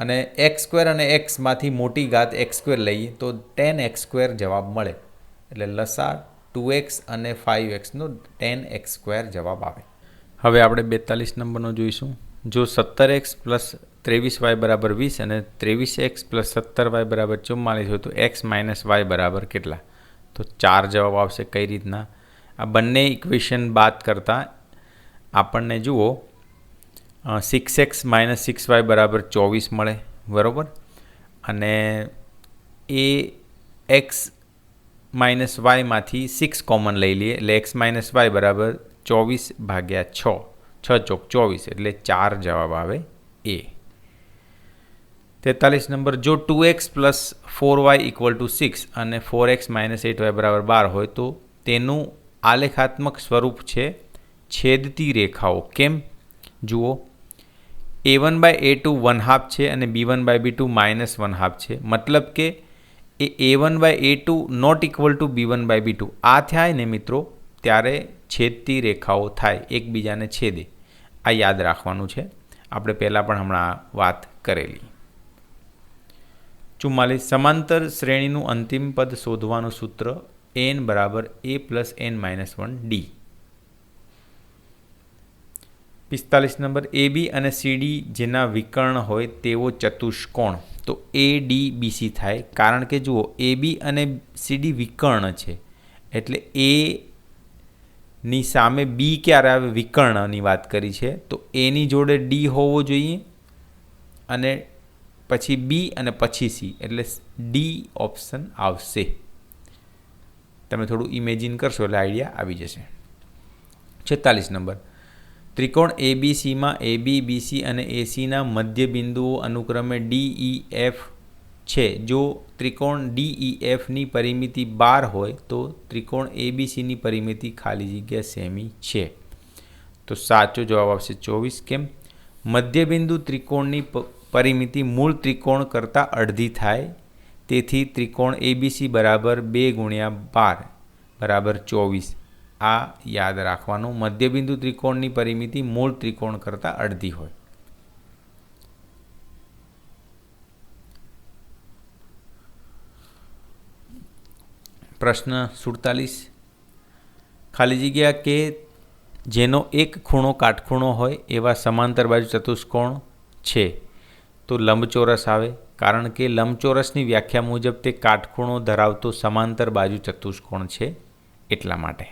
અને x² અને xમાંથી મોટી ઘાત x² લઈએ તો 10x² જવાબ મળે એટલે લસા 2x અને 5xનો 10x² જવાબ આવે. હવે આપણે 42 નંબરનો જોઈશું. જો 17x + 23y = 20 અને 23x + 17y = 44 હોય તો x - y બરાબર કેટલા? તો 4 જવાબ આવશે. કઈ રીતના? આ બંને ઇક્વેશન બાદ કરતાં આપણને જુઓ 6x - 6y = 24 મળે, બરાબર. અને એ x - yમાંથી 6 કોમન લઈ લઈએ એટલે x - y = 24/6, 6 ચોક 24 એટલે 4 જવાબ આવે એ. 43 નંબર, જો 2x + 4y = 6 અને 4x - 8y = 12 હોય તો તેનું આલેખાત્મક સ્વરૂપ છે છેદતી રેખાઓ. કેમ? જુઓ, a1/a2 1/2 છે અને b1/b2 -1/2 છે. મતલબ કે એ a1/a2 ≠ b1/b2 આ થાય ને મિત્રો ત્યારે છેદતી રેખાઓ થાય, એકબીજાને છેદે. આ યાદ રાખવાનું છે. આપણે પહેલાં પણ હમણાં વાત કરેલી. 44, સમાંતર શ્રેણીનું અંતિમ પદ શોધવાનું સૂત્ર n = a + n - 1d. 45 number, AB અને CD જેના વિકર્ણ હોય તેવો ચતુષ્કોણ તો ADBC થાય. કારણ કે જુઓ, AB અને CD વિકર્ણ છે એટલે A ની સામે B ક્યારે આવે? વિકર્ણની વાત કરી છે તો એની જોડે D હોવો જોઈએ અને પછી B અને પછી C એટલે D ઓપ્શન આવશે. તમે થોડું ઇમેજિન કરશો એટલે આઈડિયા આવી જશે. 46 નંબર, ત્રિકોણ ABCમાં AB, BC અને ACના મધ્ય બિંદુઓ અનુક્રમે D, E, F છે. જો ત્રિકોણ DEFની પરિમિતિ 12 હોય તો ત્રિકોણ ABCની પરિમિતિ ખાલી જગ્યા સેમી છે. તો સાચો જવાબ આવશે 24. કેમ? મધ્યબિંદુ ત્રિકોણની પરિમિતિ મૂળ ત્રિકોણ કરતાં અડધી થાય, તેથી ત્રિકોણ ABC બરાબર 2 ગુણ્યા 12 બરાબર 24. આ યાદ રાખવાનું. મધ્યબિંદુ ત્રિકોણની પરિમિતિ મૂળ ત્રિકોણ કરતાં અડધી હોય. પ્રશ્ન 47. ખાલી જગ્યા કે જેનો એક ખૂણો કાટખૂણો હોય એવા સમાંતર બાજુ ચતુષ્કોણ છે તો લંબચોરસ આવે, કારણ કે લંબચોરસની વ્યાખ્યા મુજબ તે કાટખૂણો ધરાવતો સમાંતર બાજુ ચતુષ્કોણ છે એટલા માટે.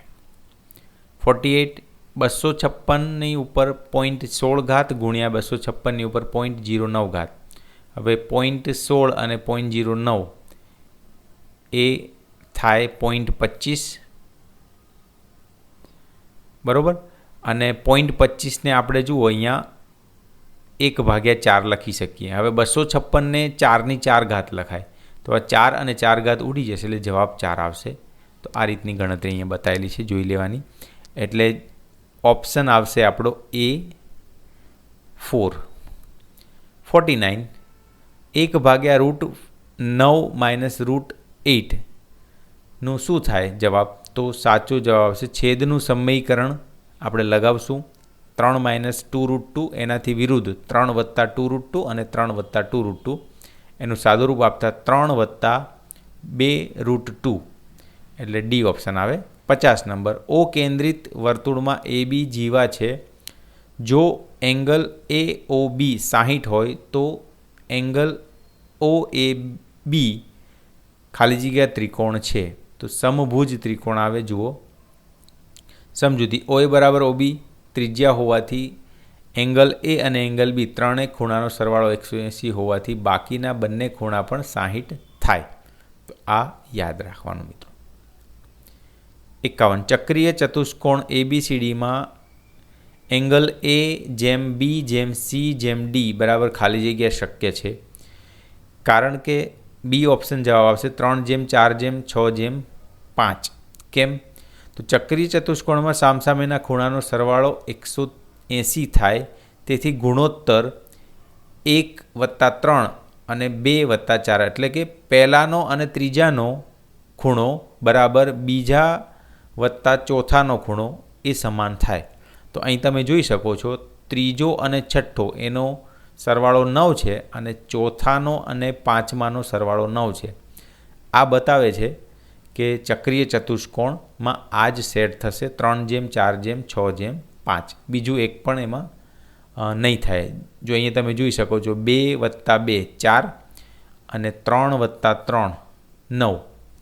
48. 256ની ઉપર 0.16 ગુણ્યા 256ની ઉપર 0.09. હવે 0.16 અને 0.09 એ થાય 0.25 બરાબર. અને 0.25ને આપણે જુઓ અહીંયા 1/4 લખી શકીએ. હવે 256ને 4ની 4 ઘાત લખાય તો આ 4 અને 4 ઘાત ઉડી જશે એટલે જવાબ 4 આવશે. તો આ રીતની ગણતરી અહીંયા બતાવેલી છે, જોઈ લેવાની. એટલે ઓપ્શન આવશે આપણો A4. 49. 1/√9 - √8નું શું થાય જવાબ? તો સાચો જવાબ આવશે છેદનું સમયકરણ આપણે લગાવશું 3 - 2√2, એનાથી વિરુદ્ધ 3 + 2√2 અને 3 + 2√2, એનું સાદુરૂપ આપતા 3 + 2√2 એટલે ડી ઓપ્શન આવે. 50 નંબર. ઓ કેન્દ્રિત વર્તુળમાં AB જીવા છે. જો એંગલ AOB 60 હોય તો એંગલ OAB ખાલી જગ્યા ત્રિકોણ છે. તો સમભુજ ત્રિકોણ આવે. જુઓ સમજૂતી. OA બરાબર OB ત્રિજ્યા હોવાથી એંગલ A અને એંગલ B ત્રણેય ખૂણાનો સરવાળો 180 હોવાથી બાકીના બંને ખૂણા પણ 60 થાય. તો આ યાદ રાખવાનું મિત્રો. 51. ચક્રીય ચતુષ્કોણ ABCDમાં એંગલ A/B/C/D બરાબર ખાલી જગ્યા શક્ય છે, કારણ કે બી ઓપ્શન જવાબ આવશે 3/4/6/5. કેમ? તો ચક્રીય ચતુષ્કોણમાં સામસામેના ખૂણાનો સરવાળો 180 થાય, તેથી ગુણોત્તર 1+3 અને 2+4 એટલે કે પહેલાનો અને ત્રીજાનો ખૂણો બરાબર બીજા વત્તા ચોથાનો ખૂણો એ સમાન થાય. તો અહીં તમે જોઈ શકો છો ત્રીજો અને છઠ્ઠો એનો સરવાળો 9 છે અને ચોથાનો અને પાંચમાનો સરવાળો 9 છે. આ બતાવે છે કે ચક્રીય ચતુષ્કોણમાં આ જ સેટ થશે 3/4/6/5. બીજું એક પણ એમાં નહીં થાય. જો અહીંયા તમે જોઈ શકો છો 2+2 4 અને 3+3 9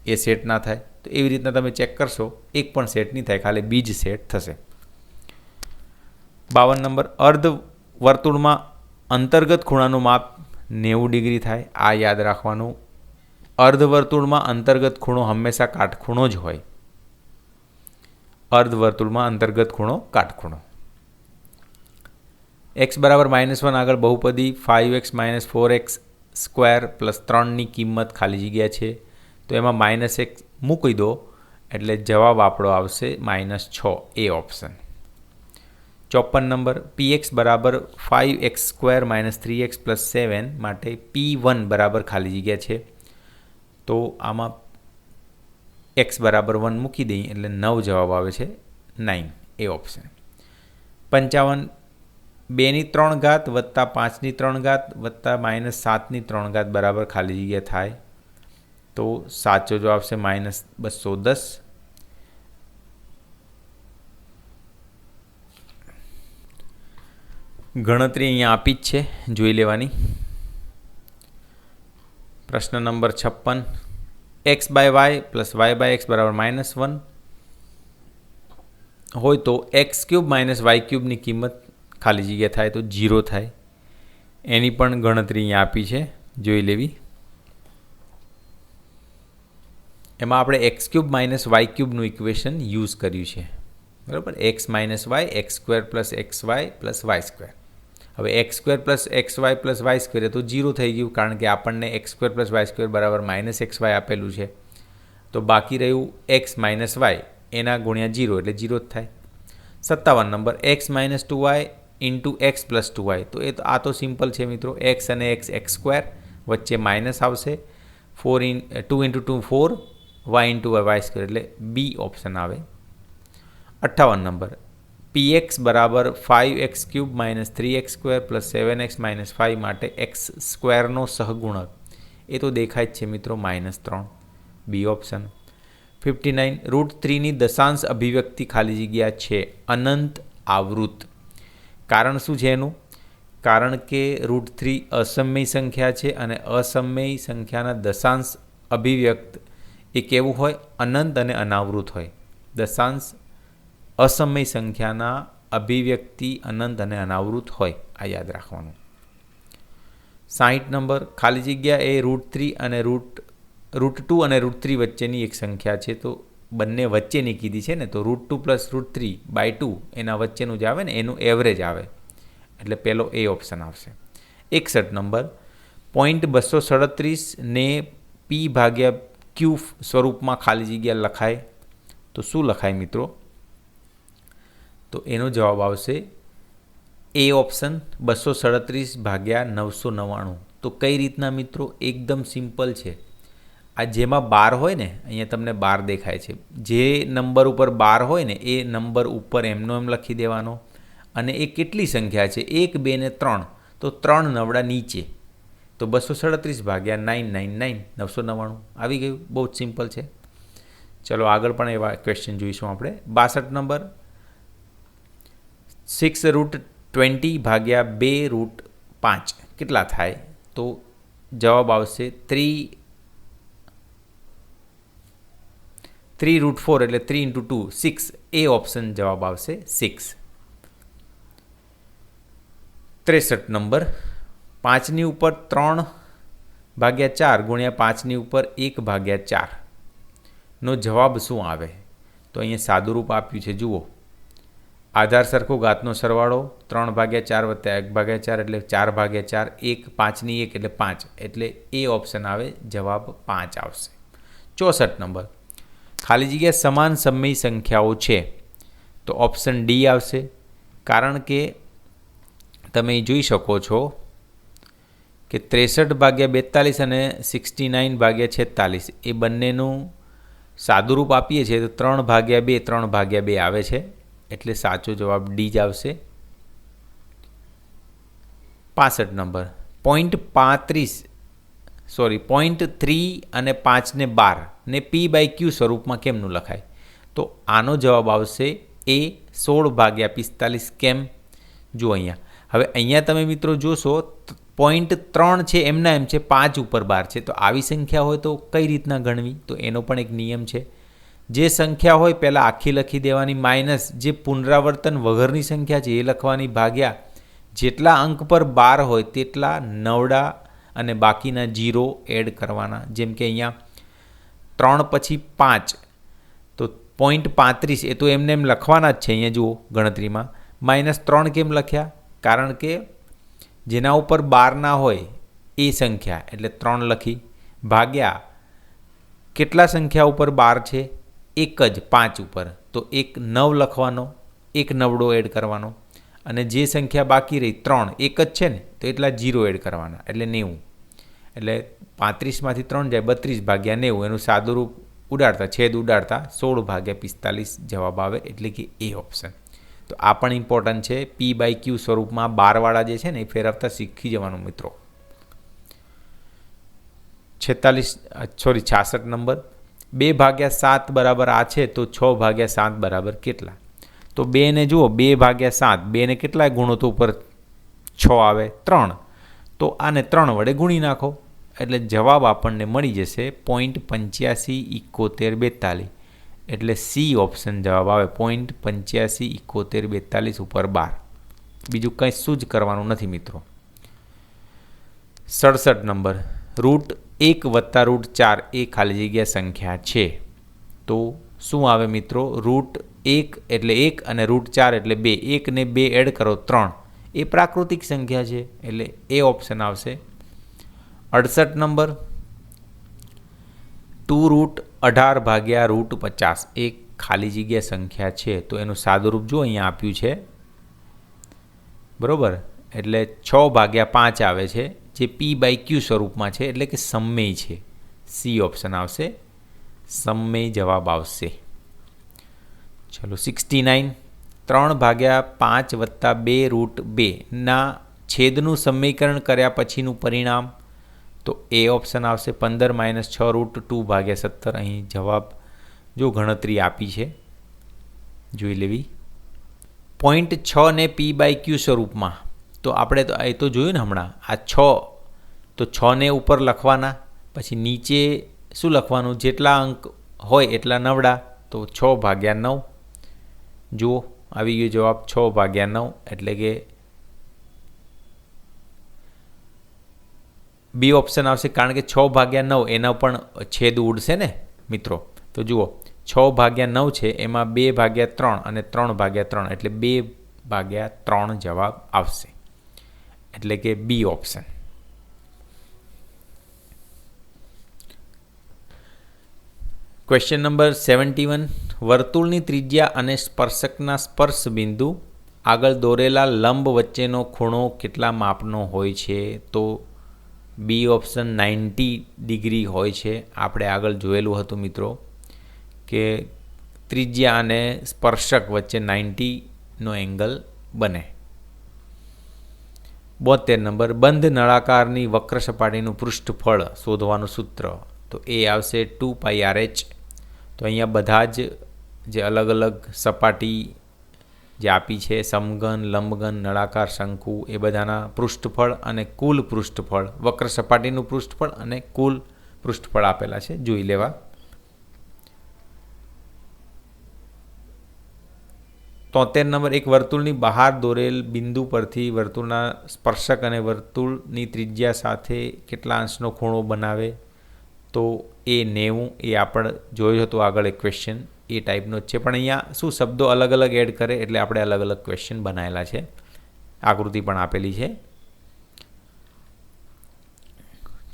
એ સેટ ના થાય. તો એવી રીતના તમે ચેક કરશો એક પણ સેટ નહીં થાય, ખાલી બીજ સેટ થશે. 52 નંબર. અર્ધ વર્તુળમાં અંતર્ગત ખૂણાનું માપ 90 ડિગ્રી થાય. આ યાદ રાખવાનું. અર્ધવર્તુળમાં અંતર્ગત ખૂણો હંમેશા કાટખૂણો જ હોય. અર્ધવર્તુળમાં અંતર્ગત ખૂણો કાટખૂણો. x બરાબર -1 આગળ બહુપદી 5x - 4x² + 3ની કિંમત ખાલી જગ્યા છે તો એમાં -1 મૂકી દો એટલે જવાબ આપણો આવશે -6, એ ઓપ્શન. 54 નંબર. px બરાબર 5x² - 3x + 7 માટે p1 બરાબર ખાલી જગ્યા છે તો આમાં x બરાબર 1 મૂકી દઈએ એટલે 9 જવાબ આવે છે, 9, એ ઓપ્શન. 55. 2/3 વત્તા 5/3 વત્તા -7/3 બરાબર ખાલી જગ્યા થાય તો સાચો જવાબ આવશે -210. ગણતરી અહીંયા આપી જ છે, જોઈ લેવાની. પ્રશ્ન નંબર 56. x/y + y/x બરાબર -1 હોય તો x³ - y³ કિંમત ખાલી જગ્યા થાય તો 0 થાય. એની પણ ગણતરી અહીંયા આપી છે, જોઈ લેવી. એમાં આપણે x³ - y³ ઇક્વેશન યુઝ કર્યું છે, બરાબર. x - y x² + xy + y². હવે x² + xy + y² એ તો 0 થઈ ગયું, કારણ કે આપણને x² + y² = -xy આપેલું છે. તો બાકી રહ્યું x - y એના ગુણ્યા 0 એટલે 0 જ થાય. 57 number x - 2y × x + 2y. તો આ તો સિમ્પલ છે મિત્રો. x અને x² વચ્ચે માઇનસ આવશે. 2 × 2 4 y × y² એટલે બી ઓપ્શન આવે. 58 number px = 5x³ - 3x² + 7x - 5 માટે x² નો સહગુણક એ તો દેખાય જ છે મિત્રો -3, બી ઓપ્શન. 59 √3 ની દશાંશ અભિવ્યક્તિ ખાલી જગ્યા છે અનંત આવૃત. કારણ શું છે એનું? કારણ કે √3 અસમય સંખ્યા છે અને અસમય સંખ્યાના દશાંશ અભિવ્યક્ત એ કેવું હોય? અનંત અને અનાવૃત હોય. દશાંશ અસમય સંખ્યાના અભિવ્યક્તિ અનંત અને અનાવૃત હોય, આ યાદ રાખવાનું. 60 નંબર ખાલી જગ્યા એ √3 અને √2 અને √3 વચ્ચેની એક સંખ્યા છે, તો બંને વચ્ચેની કીધી છે ને, તો √2 + √3/2 એના વચ્ચેનું જ આવે ને, એનું એવરેજ આવે, એટલે પહેલો એ ઓપ્શન આવશે. 61 નંબર 0.237 ને p/q સ્વરૂપમાં ખાલી જગ્યા લખાય તો શું લખાય મિત્રો? તો એનો જવાબ આવશે એ ઓપ્શન 237/999. તો કઈ રીતના મિત્રો? એકદમ સિમ્પલ છે. આ જેમાં 12 હોય ને, અહીંયા તમને 12 દેખાય છે, જે નંબર ઉપર 12 હોય ને એ નંબર ઉપર એમનો એમ લખી દેવાનો. અને એ કેટલી સંખ્યા છે? 1, 2 ને 3, તો 3 નવડા નીચે, તો 237/999 999 આવી ગયું. બહુ જ સિમ્પલ છે. ચલો આગળ પણ એવા ક્વેશ્ચન જોઈશું આપણે. 62 નંબર 6√20/2√5 કેટલા થાય? તો જવાબ આવશે 3√4 એટલે 3 × 2 6. એ ઓપ્શન જવાબ આવશે 6. 63 નંબર 5ની ઉપર 3/4 ગુણ્યા 5ની ઉપર 1/4 નો જવાબ શું આવે? તો અહીંયા સાદું રૂપ આપ્યું છે, જુઓ. આધાર સરખો ઘાતનો સરવાળો 3/4 + 1/4 એટલે 4/4, 1 5ની 1 એટલે 5, એટલે એ ઓપ્શન આવે, જવાબ 5 આવશે. 64 નંબર ખાલી જગ્યા સમાન સમય સંખ્યાઓ છે, તો ઓપ્શન ડી આવશે. કારણ કે તમે જોઈ શકો છો કે 63/42 અને 69/46 એ બંનેનું સાદું રૂપ આપીએ છીએ તો 3/2 3/2 આવે છે, એટલે સાચો જવાબ ડી જ આવશે. 65 નંબર 0.3 અને 5 ને 12 ને p/q સ્વરૂપમાં કેમનું લખાય? તો આનો જવાબ આવશે એ 16/45. કેમ? જો અહીંયા, હવે અહીંયા તમે મિત્રો જોશો 0.3 છે એમના એમ છે, 5 ઉપર 12 છે, તો આવી સંખ્યા હોય તો કઈ રીતના ગણવી? તો એનો પણ એક નિયમ છે. જે સંખ્યા હોય પહેલાં આખી લખી દેવાની, માઇનસ જે પુનરાવર્તન વગરની સંખ્યા છે એ લખવાની, ભાગ્યા જેટલા અંક પર 12 હોય તેટલા નવડા અને બાકીના 0 એડ કરવાના. જેમ કે અહીંયા 3 પછી 5, તો 0.35 એ તો એમને એમ લખવાના જ છે. અહીંયા જુઓ ગણતરીમાં -3 કેમ લખ્યા? કારણ કે જેના ઉપર 12 ના હોય એ સંખ્યા, એટલે 3 લખી, ભાગ્યા કેટલા સંખ્યા ઉપર 12 છે? એક જ, 5 ઉપર, તો 9 લખવાનો, એક નવડો એડ કરવાનો. અને જે સંખ્યા બાકી રહી 3, એક જ છે ને, તો એટલા 0 એડ કરવાના, એટલે 90. એટલે 35માંથી 3 જાય 32/90, એનું સાદું રૂપ ઉડાડતા, છેદ ઉડાડતા 16/45 જવાબ આવે, એટલે કે એ ઓપ્શન. તો આ પણ ઇમ્પોર્ટન્ટ છે. p/q સ્વરૂપમાં 12વાળા જે છે ને એ ફેરવતા શીખી જવાનું મિત્રો. 66 નંબર 2/7 બરાબર આ છે, તો 6/7 બરાબર કેટલા? તો 2 ને જુઓ, 2/7, 2 ને કેટલા ગુણો તો ઉપર 6 આવે? 3. તો આને 3 વડે ગુણી નાખો, એટલે જવાબ આપણને મળી જશે 0.857142, એટલે સી ઓપ્શન જવાબ આવે. 0.857142 ઉપર 12. બીજું કંઈ શું જ કરવાનું નથી મિત્રો. 67 નંબર √1 + √4 એ ખાલી જગ્યા સંખ્યા છે, તો શું આવે મિત્રો? √1 એટલે 1 અને √4 એટલે 2. 1 ને 2 એડ કરો 3, એ પ્રાકૃતિક સંખ્યા છે એટલે એ ઓપ્શન આવશે. 68 નંબર 2√18/√50 એ ખાલી જગ્યા સંખ્યા છે તો એનું સાદુરૂપ જો અહીંયા આપ્યું છે બરાબર, એટલે 6/5 આવે છે જે p/q સ્વરૂપમાં છે એટલે કે સમમેય છે. સી ઓપ્શન આવશે, સમમેય જવાબ આવશે. ચલો 69 3/5 + 2√2 ના છેદનું સમીકરણ કર્યા પછીનું પરિણામ તો એ ઓપ્શન આવશે 15 - 6√2/17. અહીં જવાબ જો ગણતરી આપી છે જોઈ લેવી. 0.6 ને p/q સ્વરૂપમાં તો આપણે તો એ તો જોયું ને હમણાં આ 6 તો 6 ને ઉપર લખવાના, પછી નીચે શું લખવાનું, જેટલા અંક હોય એટલા નવડા તો 6/9. જુઓ આવી ગયો જવાબ 6/9 એટલે કે બી ઓપ્શન આવશે, કારણ કે 6/9 એના પણ છેદ ઉડશે ને મિત્રો. તો જુઓ 6/9 છે એમાં 2/3 અને 3/3 એટલે 2/3 જવાબ આવશે એટલે કે બી ઓપ્શન. ક્વેશ્ચન નંબર 71 વર્તુળની ત્રિજ્યા અને સ્પર્શકના સ્પર્શ બિંદુ આગળ દોરેલા લંબ વચ્ચેનો ખૂણો કેટલા માપનો હોય છે તો બી ઓપ્શન 90 ડિગ્રી હોય છે. આપણે આગળ જોયેલું હતું મિત્રો કે ત્રિજ્યા અને સ્પર્શક વચ્ચે 90નો એંગલ બને. 72 નંબર બંધ નળાકારની વક્ર સપાટીનું પૃષ્ઠફળ શોધવાનું સૂત્ર તો એ આવશે 2πRh. તો અહીંયા બધા જ જે અલગ અલગ સપાટી જે આપી છે સમઘન, લંબઘન, નળાકાર, શંકુ એ બધાના પૃષ્ઠફળ અને કુલ પૃષ્ઠફળ, વક્ર સપાટીનું પૃષ્ઠફળ અને કુલ પૃષ્ઠફળ આપેલા છે, જોઈ લેવા. 73 નંબર એક વર્તુળની બહાર દોરેલ બિંદુ પરથી વર્તુળના સ્પર્શક અને વર્તુળની ત્રિજ્યા સાથે કેટલા અંશનો ખૂણો બનાવે તો એ 90. એ આપણે જોયું હતું આગળ એક ક્વેશ્ચન એ ટાઈપનો જ છે, પણ અહીંયા શું શબ્દો અલગ અલગ એડ કરે એટલે આપણે અલગ અલગ ક્વેશ્ચન બનાવેલા છે, આકૃતિ પણ આપેલી છે.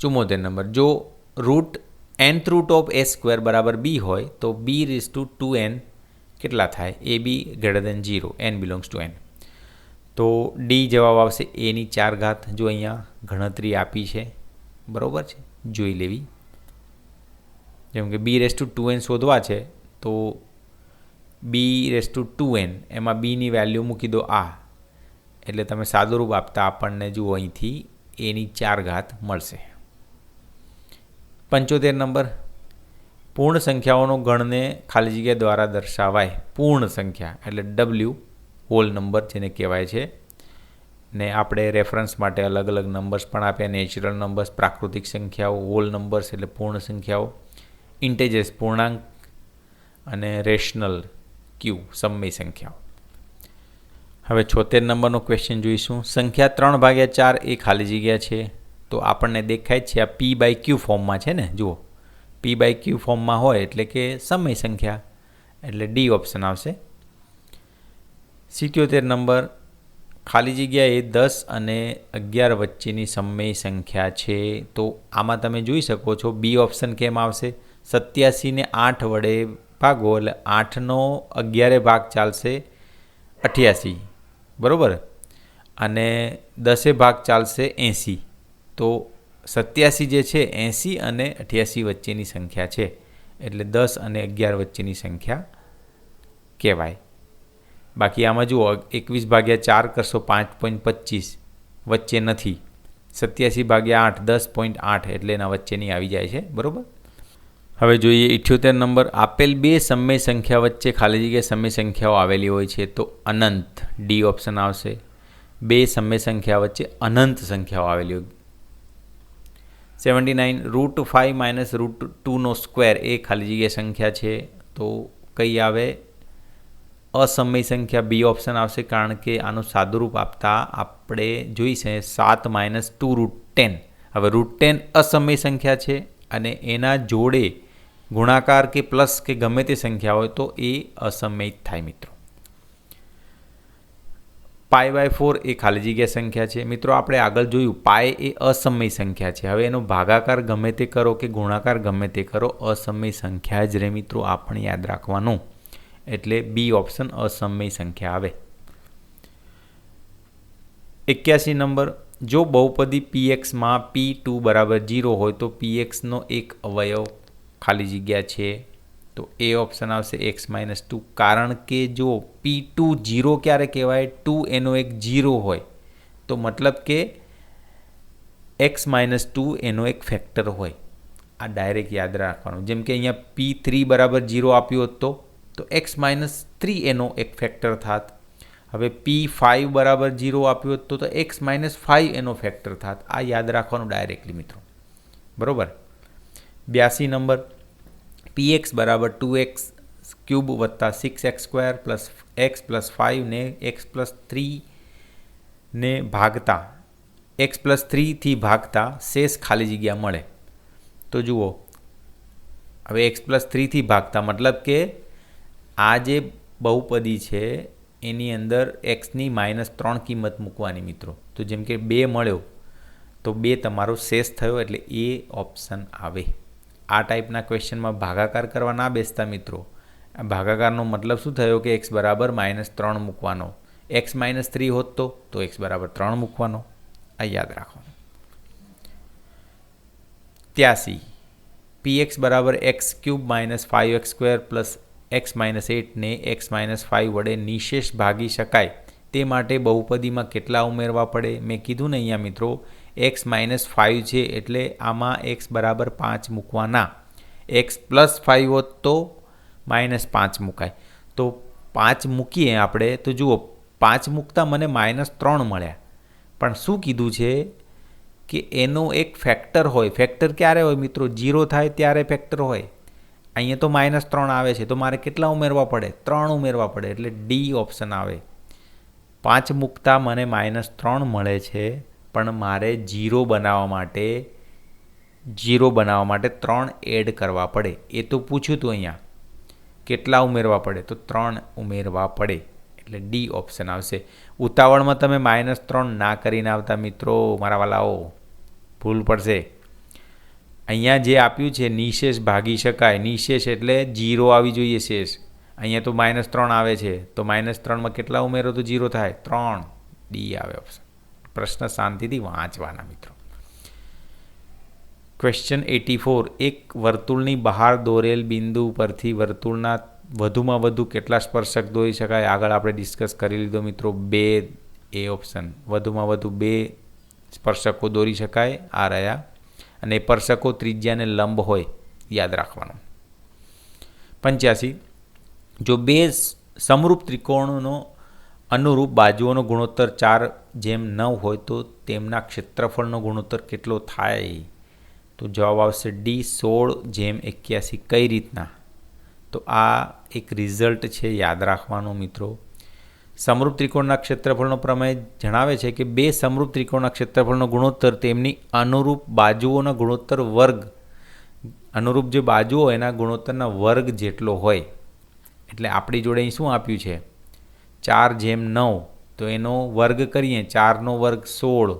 74 નંબર જો nth રૂટ ઓફ a² બરાબર b હોય તો b⁻2n કેટલા થાય, એ બી > 0, n બિલોંગ્સ ટુ n. તો ડી જવાબ આવશે a⁴. જો અહીંયા ગણતરી આપી છે બરાબર છે, જોઈ લેવી. જેમ કે b⁻2n શોધવા છે તો b⁻2n એમાં બીની વેલ્યુ મૂકી દો આ, એટલે તમે સાદુરૂપ આપતા આપણને જુઓ અહીંથી a⁴ મળશે. 75 નંબર પૂર્ણ સંખ્યાઓનો ગણને ખાલી જગ્યા દ્વારા દર્શાવાય. પૂર્ણ સંખ્યા એટલે w હોલ નંબર જેને કહેવાય છે, ને આપણે રેફરન્સ માટે અલગ અલગ નંબર્સ પણ આપ્યા, નેચરલ નંબર્સ, પ્રાકૃતિક સંખ્યાઓ, હોલ નંબર્સ એટલે પૂર્ણ સંખ્યાઓ, ઇન્ટેજર્સ પૂર્ણાંક અને રેશનલ ક્યુ સમય સંખ્યાઓ. હવે 76 નંબરનો ક્વેશ્ચન જોઈશું. સંખ્યા 3/4 એ ખાલી જગ્યા છે તો આપણને દેખાય છે આ p/q ફોર્મમાં છે ને, જુઓ p/q ફોર્મમાં હોય એટલે કે સમય સંખ્યા એટલે ડી ઓપ્શન આવશે. 77 નંબર ખાલી જગ્યા એ 10 અને 11 વચ્ચેની સમય સંખ્યા છે તો આમાં તમે જોઈ શકો છો બી ઓપ્શન કેમ આવશે, 87 ને 8 વડે ભાગો એટલે 8નો 11 ભાગ ચાલશે 88 બરાબર, અને 10 ભાગ ચાલશે 80. તો 87 જે છે 80 અને 88 વચ્ચેની સંખ્યા છે એટલે 10 અને 11 વચ્ચેની સંખ્યા કહેવાય. બાકી આમાં જુઓ 21/4 કરશો 5.25 વચ્ચે નથી, 87/8 10.8 એટલે એના વચ્ચેની આવી જાય છે બરાબર. હવે જોઈએ 78 નંબર આપેલ બે સમય સંખ્યા વચ્ચે ખાલી જગ્યા સમય સંખ્યાઓ આવેલી હોય છે તો અનંત ડી ઓપ્શન આવશે. બે સમય સંખ્યા વચ્ચે અનંત સંખ્યાઓ આવેલી હોય. 79 √5 - √2² એ ખાલી જગ્યા સંખ્યા છે તો કઈ આવે, અસમય સંખ્યા બી ઓપ્શન આવશે, કારણ કે આનું સાદુરૂપ આપતા આપણે જોઈશે 7 - 2√10. હવે √10 અસમય સંખ્યા છે અને એના જોડે ગુણાકાર કે પ્લસ કે ગમે તે સંખ્યા હોય તો એ અસમય થાય મિત્રો. π/4 એ ખાલી જગ્યા સંખ્યા છે મિત્રો. આપણે આગળ જોયું પાય એ અસમય સંખ્યા છે. હવે એનો ભાગાકાર ગમે તે કરો કે ગુણાકાર ગમે તે કરો, અસમય સંખ્યા જ રહે મિત્રો. આ પણ યાદ રાખવાનું. એટલે બી ઓપ્શન અસમય સંખ્યા આવે. 81 નંબર, જો બહુપદી pxમાં p2 બરાબર 0 હોય તો pxનો એક અવયવ ખાલી જગ્યા છે, તો એ ઓપ્શન આવશે x-2. કારણ કે જો p2 0 ક્યારે કહેવાય? 2 એનો એક 0 હોય તો મતલબ કે x-2 એનો એક ફેક્ટર હોય. આ ડાયરેક્ટ યાદ રાખવાનું. જેમ કે અહીંયા p3 બરાબર 0 આપ્યું હોત તો x-3 એનો એક ફેક્ટર થાત. હવે p5 બરાબર 0 આપ્યું હોત તો x-5 એનો ફેક્ટર થાત. આ યાદ રાખવાનું ડાયરેક્ટલી મિત્રો. બરાબર. 82 નંબર, px બરાબર 2x³ વત્તા 6x² પ્લસ x પ્લસ 5 ને x+3 ને ભાગતા x+3થી ભાગતા શેષ ખાલી જગ્યા મળે. તો જુઓ, હવે x+3થી ભાગતા મતલબ કે આ જે બહુપદી છે એની અંદર xની -3 કિંમત મૂકવાની મિત્રો. તો જેમ કે 2 મળ્યો તો 2 તમારો શેષ થયો, એટલે એ ઓપ્શન આવે. આ ટાઈપના ક્વેશ્ચનમાં ભાગાકાર કરવા ના બેસતા મિત્રો. આ ભાગાકારનો મતલબ શું થયો કે x બરાબર -3 મૂકવાનો. x -3 હોત તો x બરાબર 3 મૂકવાનો. આ યાદ રાખવાનું. 83, px બરાબર x³ - 5x² પ્લસ x-8 ને x-5 વડે નિશેષ ભાગી શકાય તે માટે બહુપદીમાં કેટલા ઉમેરવા પડે? મેં કીધું ને અહીંયા મિત્રો, x-5 છે એટલે આમાં x બરાબર 5 મૂકવાના. x+5 હોત તો -5 મુકાય. તો 5 મૂકીએ આપણે તો જુઓ, 5 મૂકતા મને -3 મળ્યા. પણ શું કીધું છે કે એનો એક ફેક્ટર હોય. ફેક્ટર ક્યારે હોય મિત્રો? 0 થાય ત્યારે ફેક્ટર હોય. અહીંયા તો -3 આવે છે તો મારે કેટલા ઉમેરવા પડે? 3 ઉમેરવા પડે. એટલે ડી ઓપ્શન આવે. 5 મૂકતા મને -3 મળે છે, પણ મારે 0 બનાવવા માટે 3 એડ કરવા પડે. એ તો પૂછ્યું હતું અહીંયા, કેટલા ઉમેરવા પડે? તો 3 ઉમેરવા પડે. એટલે ડી ઓપ્શન આવશે. ઉતાવળમાં તમે -3 ના કરીને આવતા મિત્રો, મારા વાલાઓ, ભૂલ પડશે. અહીંયા જે આપ્યું છે નિશેષ ભાગી શકાય. નિશેષ એટલે 0 આવી જોઈએ શેષ. અહીંયા તો -3 આવે છે, તો -3માં કેટલા ઉમેરો તો 0 થાય? 3. ડી આવે ઓપ્શન. પ્રશ્ન શાંતિથી વાંચવાના મિત્રો. ક્વેશ્ચન 84, એક વર્તુળની બહાર દોરેલ બિંદુ પરથી વર્તુળના વધુમાં વધુ કેટલા સ્પર્શક દોરી શકાય? આગળ આપણે ડિસ્કસ કરી લીધો મિત્રો. 2. એ ઓપ્શન. વધુમાં વધુ 2 સ્પર્શકો દોરી શકાય. આ રહ્યા. અને સ્પર્શકો ત્રિજ્યાને લંબ હોય, યાદ રાખવાનું. 85, જો 2 સમરૂપ ત્રિકોણનો અનુરૂપ બાજુઓનો ગુણોત્તર 4:9 હોય તો તેમના ક્ષેત્રફળનો ગુણોત્તર કેટલો થાય? તો જવાબ આવશે ડી 16:81. કઈ રીતના? તો આ એક રિઝલ્ટ છે, યાદ રાખવાનું મિત્રો. સમરૂપ ત્રિકોણના ક્ષેત્રફળનો પ્રમેય જણાવે છે કે 2 સમરૂપ ત્રિકોણના ક્ષેત્રફળનો ગુણોત્તર તેમની અનુરૂપ બાજુઓના ગુણોત્તર વર્ગ, અનુરૂપ જે બાજુઓ એના ગુણોત્તરના વર્ગ જેટલો હોય. એટલે આપણી જોડે અહીં શું આપ્યું છે? 4:9. તો એનો વર્ગ કરીએ, 4નો વર્ગ 16,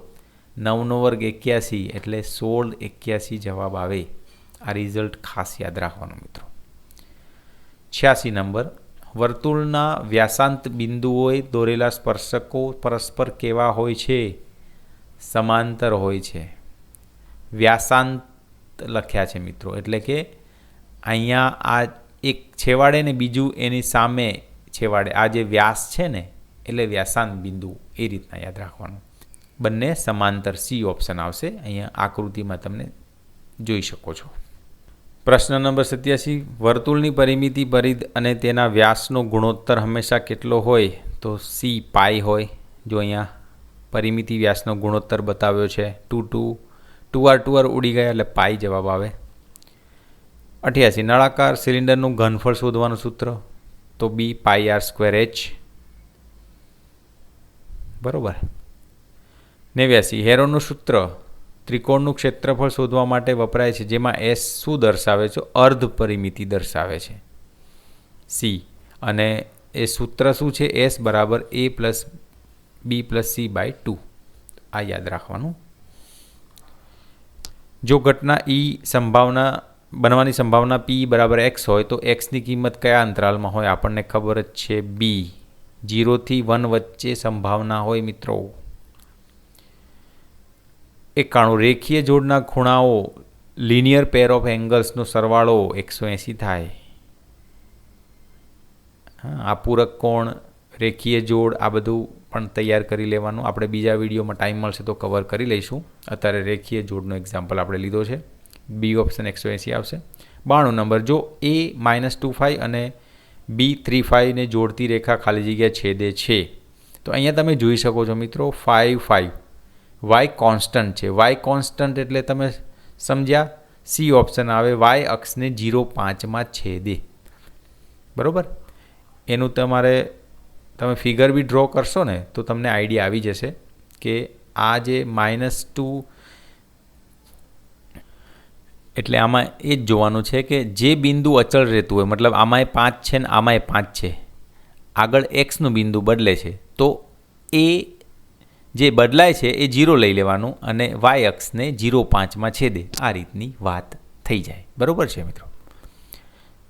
9નો વર્ગ 81, એટલે 16:81 જવાબ આવે. આ રિઝલ્ટ ખાસ યાદ રાખવાનું મિત્રો. 86 નંબર, વર્તુળના વ્યાસાંત બિંદુઓએ દોરેલા સ્પર્શકો પરસ્પર કેવા હોય છે? સમાંતર હોય છે. વ્યાસાંત લખ્યા છે મિત્રો, એટલે કે અહીંયા આ એક છેવાડે ને બીજું એની સામે છેવાડે, આ જે વ્યાસ છે ને એટલે વ્યાસાંત બિંદુ, એ રીતના યાદ રાખવાનું. બંને સમાંતર. સી ઓપ્શન આવશે. અહીંયા આકૃતિમાં તમને જોઈ શકો છો. પ્રશ્ન નંબર 87, વર્તુળની પરિમિતિ પરિધ અને તેના વ્યાસનો ગુણોત્તર હંમેશા કેટલો હોય? તો સી પાઈ હોય. જો અહીંયા પરિમિતિ વ્યાસનો ગુણોત્તર બતાવ્યો છે. 2 r ઉડી ગયા એટલે પાઈ જવાબ આવે. 88, નળાકાર સિલિન્ડરનું ઘનફળ શોધવાનું સૂત્ર? તો બી πr²h. બરોબર. 89, હેરોનું સૂત્ર ત્રિકોણનું ક્ષેત્રફળ શોધવા માટે વપરાય છે, જેમાં એસ શું દર્શાવે છે? અર્ધ પરિમિતિ દર્શાવે છે. સી. અને એ સૂત્ર શું છે? એસ બરાબર a + b plus c by 2, આ યાદ રાખવાનું. જો ઘટના ઈ સંભાવના બનવાની સંભાવના પી બરાબર એક્સ હોય તો એક્સની કિંમત કયા અંતરાલમાં હોય આપણને ખબર જ છે, બી. 0 થી 1 વચ્ચે સંભાવના હોય મિત્રો. 91 રેખીય જોડના ખૂણાઓ લિનિયર પેર ઓફ એંગલ્સનો સરવાળો 180 થાય. આ પૂરક કોણ, રેખીય જોડ, આ બધું પણ તૈયાર કરી લેવાનું. આપણે બીજા વિડીયોમાં ટાઈમ મળશે તો કવર કરી લઈશું. અત્યારે રેખીય જોડનો એક્ઝામ્પલ આપણે લીધો છે. બી ઓપ્શન 180 આવશે. 92 નંબર, જો એ -25 અને બી 35 ને જોડતી રેખા ખાલી જગ્યા છેદે છે તો અહીંયા તમે જોઈ શકો છો મિત્રો 5 5 વાય કોન્સ્ટન્ટ છે. વાય કોન્સ્ટન્ટ એટલે તમે સમજ્યા, સી ઓપ્શન આવે. વાય અક્ષને 0.5માં છેદે, બરાબર. એનું તમે ફિગર બી ડ્રો કરશો ને તો તમને આઈડિયા આવી જશે કે આ જે -2 એટલે આમાં એ જ જોવાનું છે કે જે બિંદુ અચળ રહેતું હોય, મતલબ આમાંય 5 છે ને આમાંય 5 છે, આગળ એક્સનું બિંદુ બદલે છે તો એ જે બદલાય છે એ 0 લઈ લેવાનું અને વાય અક્ષને 0.5માં છેદે, આ રીતની વાત થઈ જાય. બરાબર છે મિત્રો.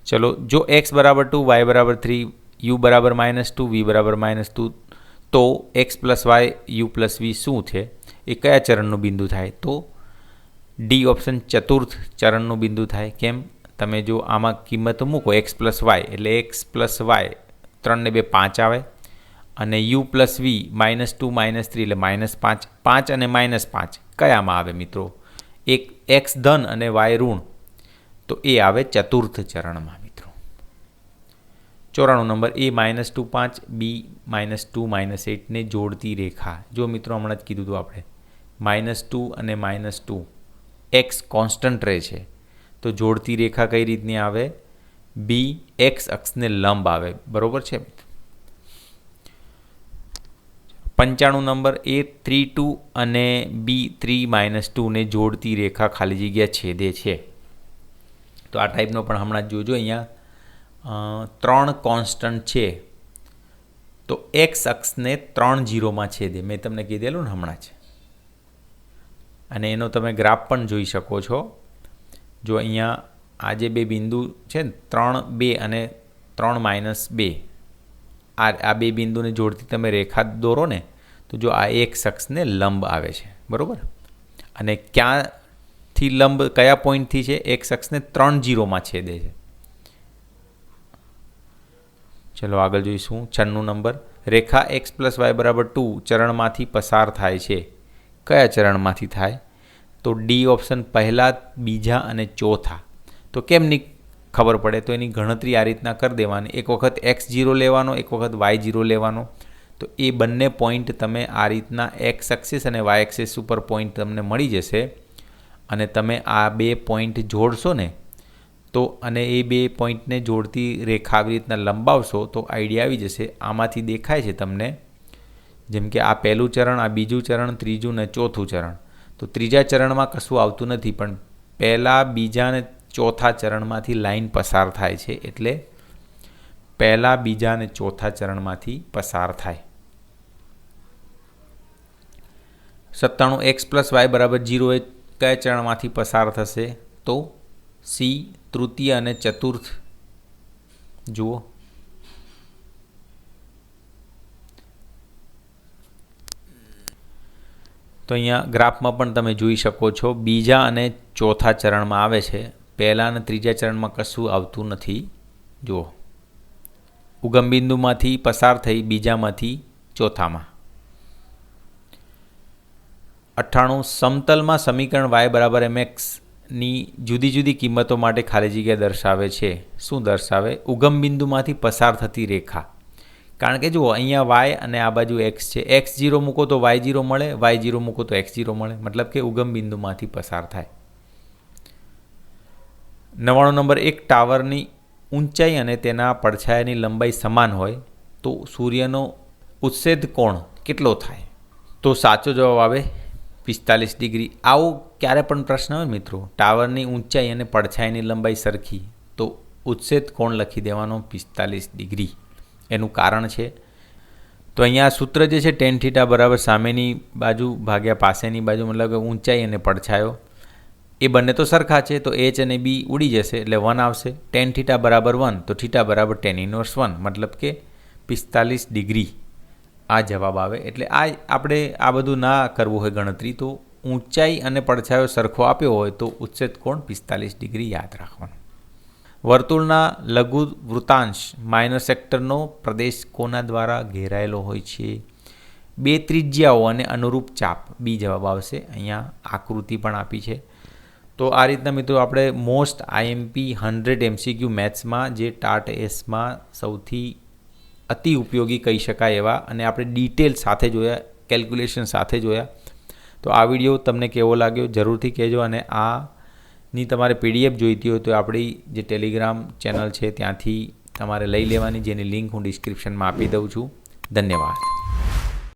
ચલો, જો x બરાબર 2, y બરાબર 3, u બરાબર -2, v બરાબર -2 તો x plus y u plus v શું છે, એ કયા ચરણનું બિંદુ થાય? તો ડી ઓપ્શન ચતુર્થ ચરણનું બિંદુ થાય. કેમ? તમે જો આમાં કિંમત મૂકો x પ્લસ વાય એટલે x પ્લસ વાય 3 ને 2 5 આવે અને u પ્લસ વી -2 -3 એટલે -5. 5 અને -5 કયામાં આવે મિત્રો? એક x ધન અને y ઋણ, તો એ આવે ચતુર્થ ચરણમાં મિત્રો. 94 નંબર, એ -2 5 બી -2 -8 ને જોડતી રેખા. જો મિત્રો હમણાં જ કીધું હતું આપણે, -2 અને -2 એક્સ કોન્સ્ટન્ટ રહે છે તો જોડતી રેખા કઈ રીતની આવે? બી એક્સ અક્ષને લંબ આવે. બરોબર છે. 95 નંબર, એ 3 2 અને બી 3 -2 ને જોડતી રેખા ખાલી જગ્યા છેદે છે. તો આ ટાઈપનો પણ હમણાં જોજો. અહીંયા 3 કોન્સ્ટન્ટ છે તો એક્સ અક્ષને 3 0માં છેદે. મેં તમને કીધેલું ને હમણાં જ. અને એનો તમે ગ્રાફ પણ જોઈ શકો છો. જો અહીંયા આ જે બે બિંદુ છે ને 3 2 અને 3 -2, આ બે બિંદુને જોડતી તમે રેખા દોરો ને તો જો આ એક અક્ષને લંબ આવે છે. બરાબર. અને ક્યાંથી લંબ, કયા પોઈન્ટથી છે? એક અક્ષને 3 0માં છેદે છે. ચલો આગળ જોઈશું. 96 નંબર, રેખા x પ્લસ વાય બરાબર 2 ચરણમાંથી પસાર થાય છે. કયા ચરણમાંથી થાય? તો ડી ઓપ્શન, પહેલા, બીજા અને ચોથા. તો કેમની ખબર પડે? તો એની ગણતરી આ રીતના કરી દેવાની. એક વખત x0 લેવાનો, એક વખત y0 લેવાનો. તો એ બંને પોઈન્ટ તમે આ રીતના x એક્સિસ અને y એક્સિસ ઉપર પોઈન્ટ તમને મળી જશે અને તમે આ બે પોઈન્ટ જોડશો ને તો, અને એ બે પોઈન્ટને જોડતી રેખા આવી રીતના લંબાવશો તો આઈડિયા આવી જશે. આમાંથી દેખાય છે તમને, જેમ કે આ પહેલું ચરણ, આ બીજું ચરણ, ત્રીજું ને ચોથું ચરણ. તો ત્રીજા ચરણમાં કશું આવતું નથી, પણ પહેલા, બીજા અને ચોથા ચરણમાંથી લાઈન પસાર થાય છે. એટલે પહેલા, બીજા અને ચોથા ચરણમાંથી પસાર થાય. 97 એક્સ પ્લસ વાય બરાબર 0 એ કયા ચરણમાંથી પસાર થશે? તો સી તૃતીય અને ચતુર્થ. જુઓ, તો અહીંયા ગ્રાફમાં પણ તમે જોઈ શકો છો, બીજા અને ચોથા ચરણમાં આવે છે. પહેલા અને ત્રીજા ચરણમાં કશું આવતું નથી. જુઓ, ઉગમ બિંદુમાંથી પસાર થઈ બીજામાંથી ચોથામાં. 98 સમતલમાં સમીકરણ y બરાબર mx ની જુદી જુદી કિંમતો માટે ખાલી જગ્યા દર્શાવે છે. શું દર્શાવે? ઉગમ બિંદુમાંથી પસાર થતી રેખા. કારણ કે જુઓ, અહીંયા y અને આ બાજુ x છે. x0 મૂકો તો y0 મળે, y0 મૂકો તો x0 મળે. મતલબ કે ઉગમ બિંદુમાંથી પસાર થાય. 99 નંબર, એક ટાવરની ઊંચાઈ અને તેના પડછાયાની લંબાઈ સમાન હોય તો સૂર્યનો ઉત્સેદ કોણ કેટલો થાય? તો સાચો જવાબ આવે 45 ડિગ્રી. આવો ક્યારે પણ પ્રશ્ન હોય મિત્રો, ટાવરની ઊંચાઈ અને પડછાયાની લંબાઈ સરખી તો ઉત્સેદ કોણ લખી દેવાનો 45 ડિગ્રી. એનું કારણ છે તો અહીંયા સૂત્ર જે છે ટેન થીટા બરાબર સામેની બાજુ ભાગ્યા પાસેની બાજુ, મતલબ કે ઊંચાઈ અને પડછાયો એ બંને તો સરખા છે, તો એચ અને બી ઉડી જશે એટલે 1 આવશે. ટેન થીટા બરાબર 1 તો થીટા બરાબર ટેન ઇનવર્સ 1, મતલબ કે 45 ડિગ્રી આ જવાબ આવે. એટલે આ આપણે આ બધું ના કરવું હોય ગણતરી, તો ઊંચાઈ અને પડછાયો સરખો આપ્યો હોય તો ઉચ્છેદ કોણ 45 ડિગ્રી યાદ રાખવાનું. વર્તુળના લઘુ વૃત્તાંશ માઇનર સેક્ટરનો પ્રદેશ કોના દ્વારા ઘેરાયેલો હોય છે? 2 ત્રિજ્યાઓ અને અનુરૂપ ચાપ, બી જવાબ આવશે. અહીંયા આકૃતિ પણ આપી છે. તો આ રીતના મિત્રો આપણે મોસ્ટ આઈએમપી 100 MCQ મેથ્સમાં જે ટાટ એસમાં સૌથી અતિ ઉપયોગી કહી શકાય એવા, અને આપણે ડિટેલ સાથે જોયા, કેલ્ક્યુલેશન સાથે જોયા. તો આ વિડીયો તમને કેવો લાગ્યો જરૂરથી કહેજો, અને આની તમારે PDF જોઈતી હોય તો આપણી જે ટેલિગ્રામ ચેનલ છે ત્યાંથી તમારે લઈ લેવાની, જેની લિંક હું ડિસ્ક્રિપ્શનમાં આપી દઉં છું. ધન્યવાદ.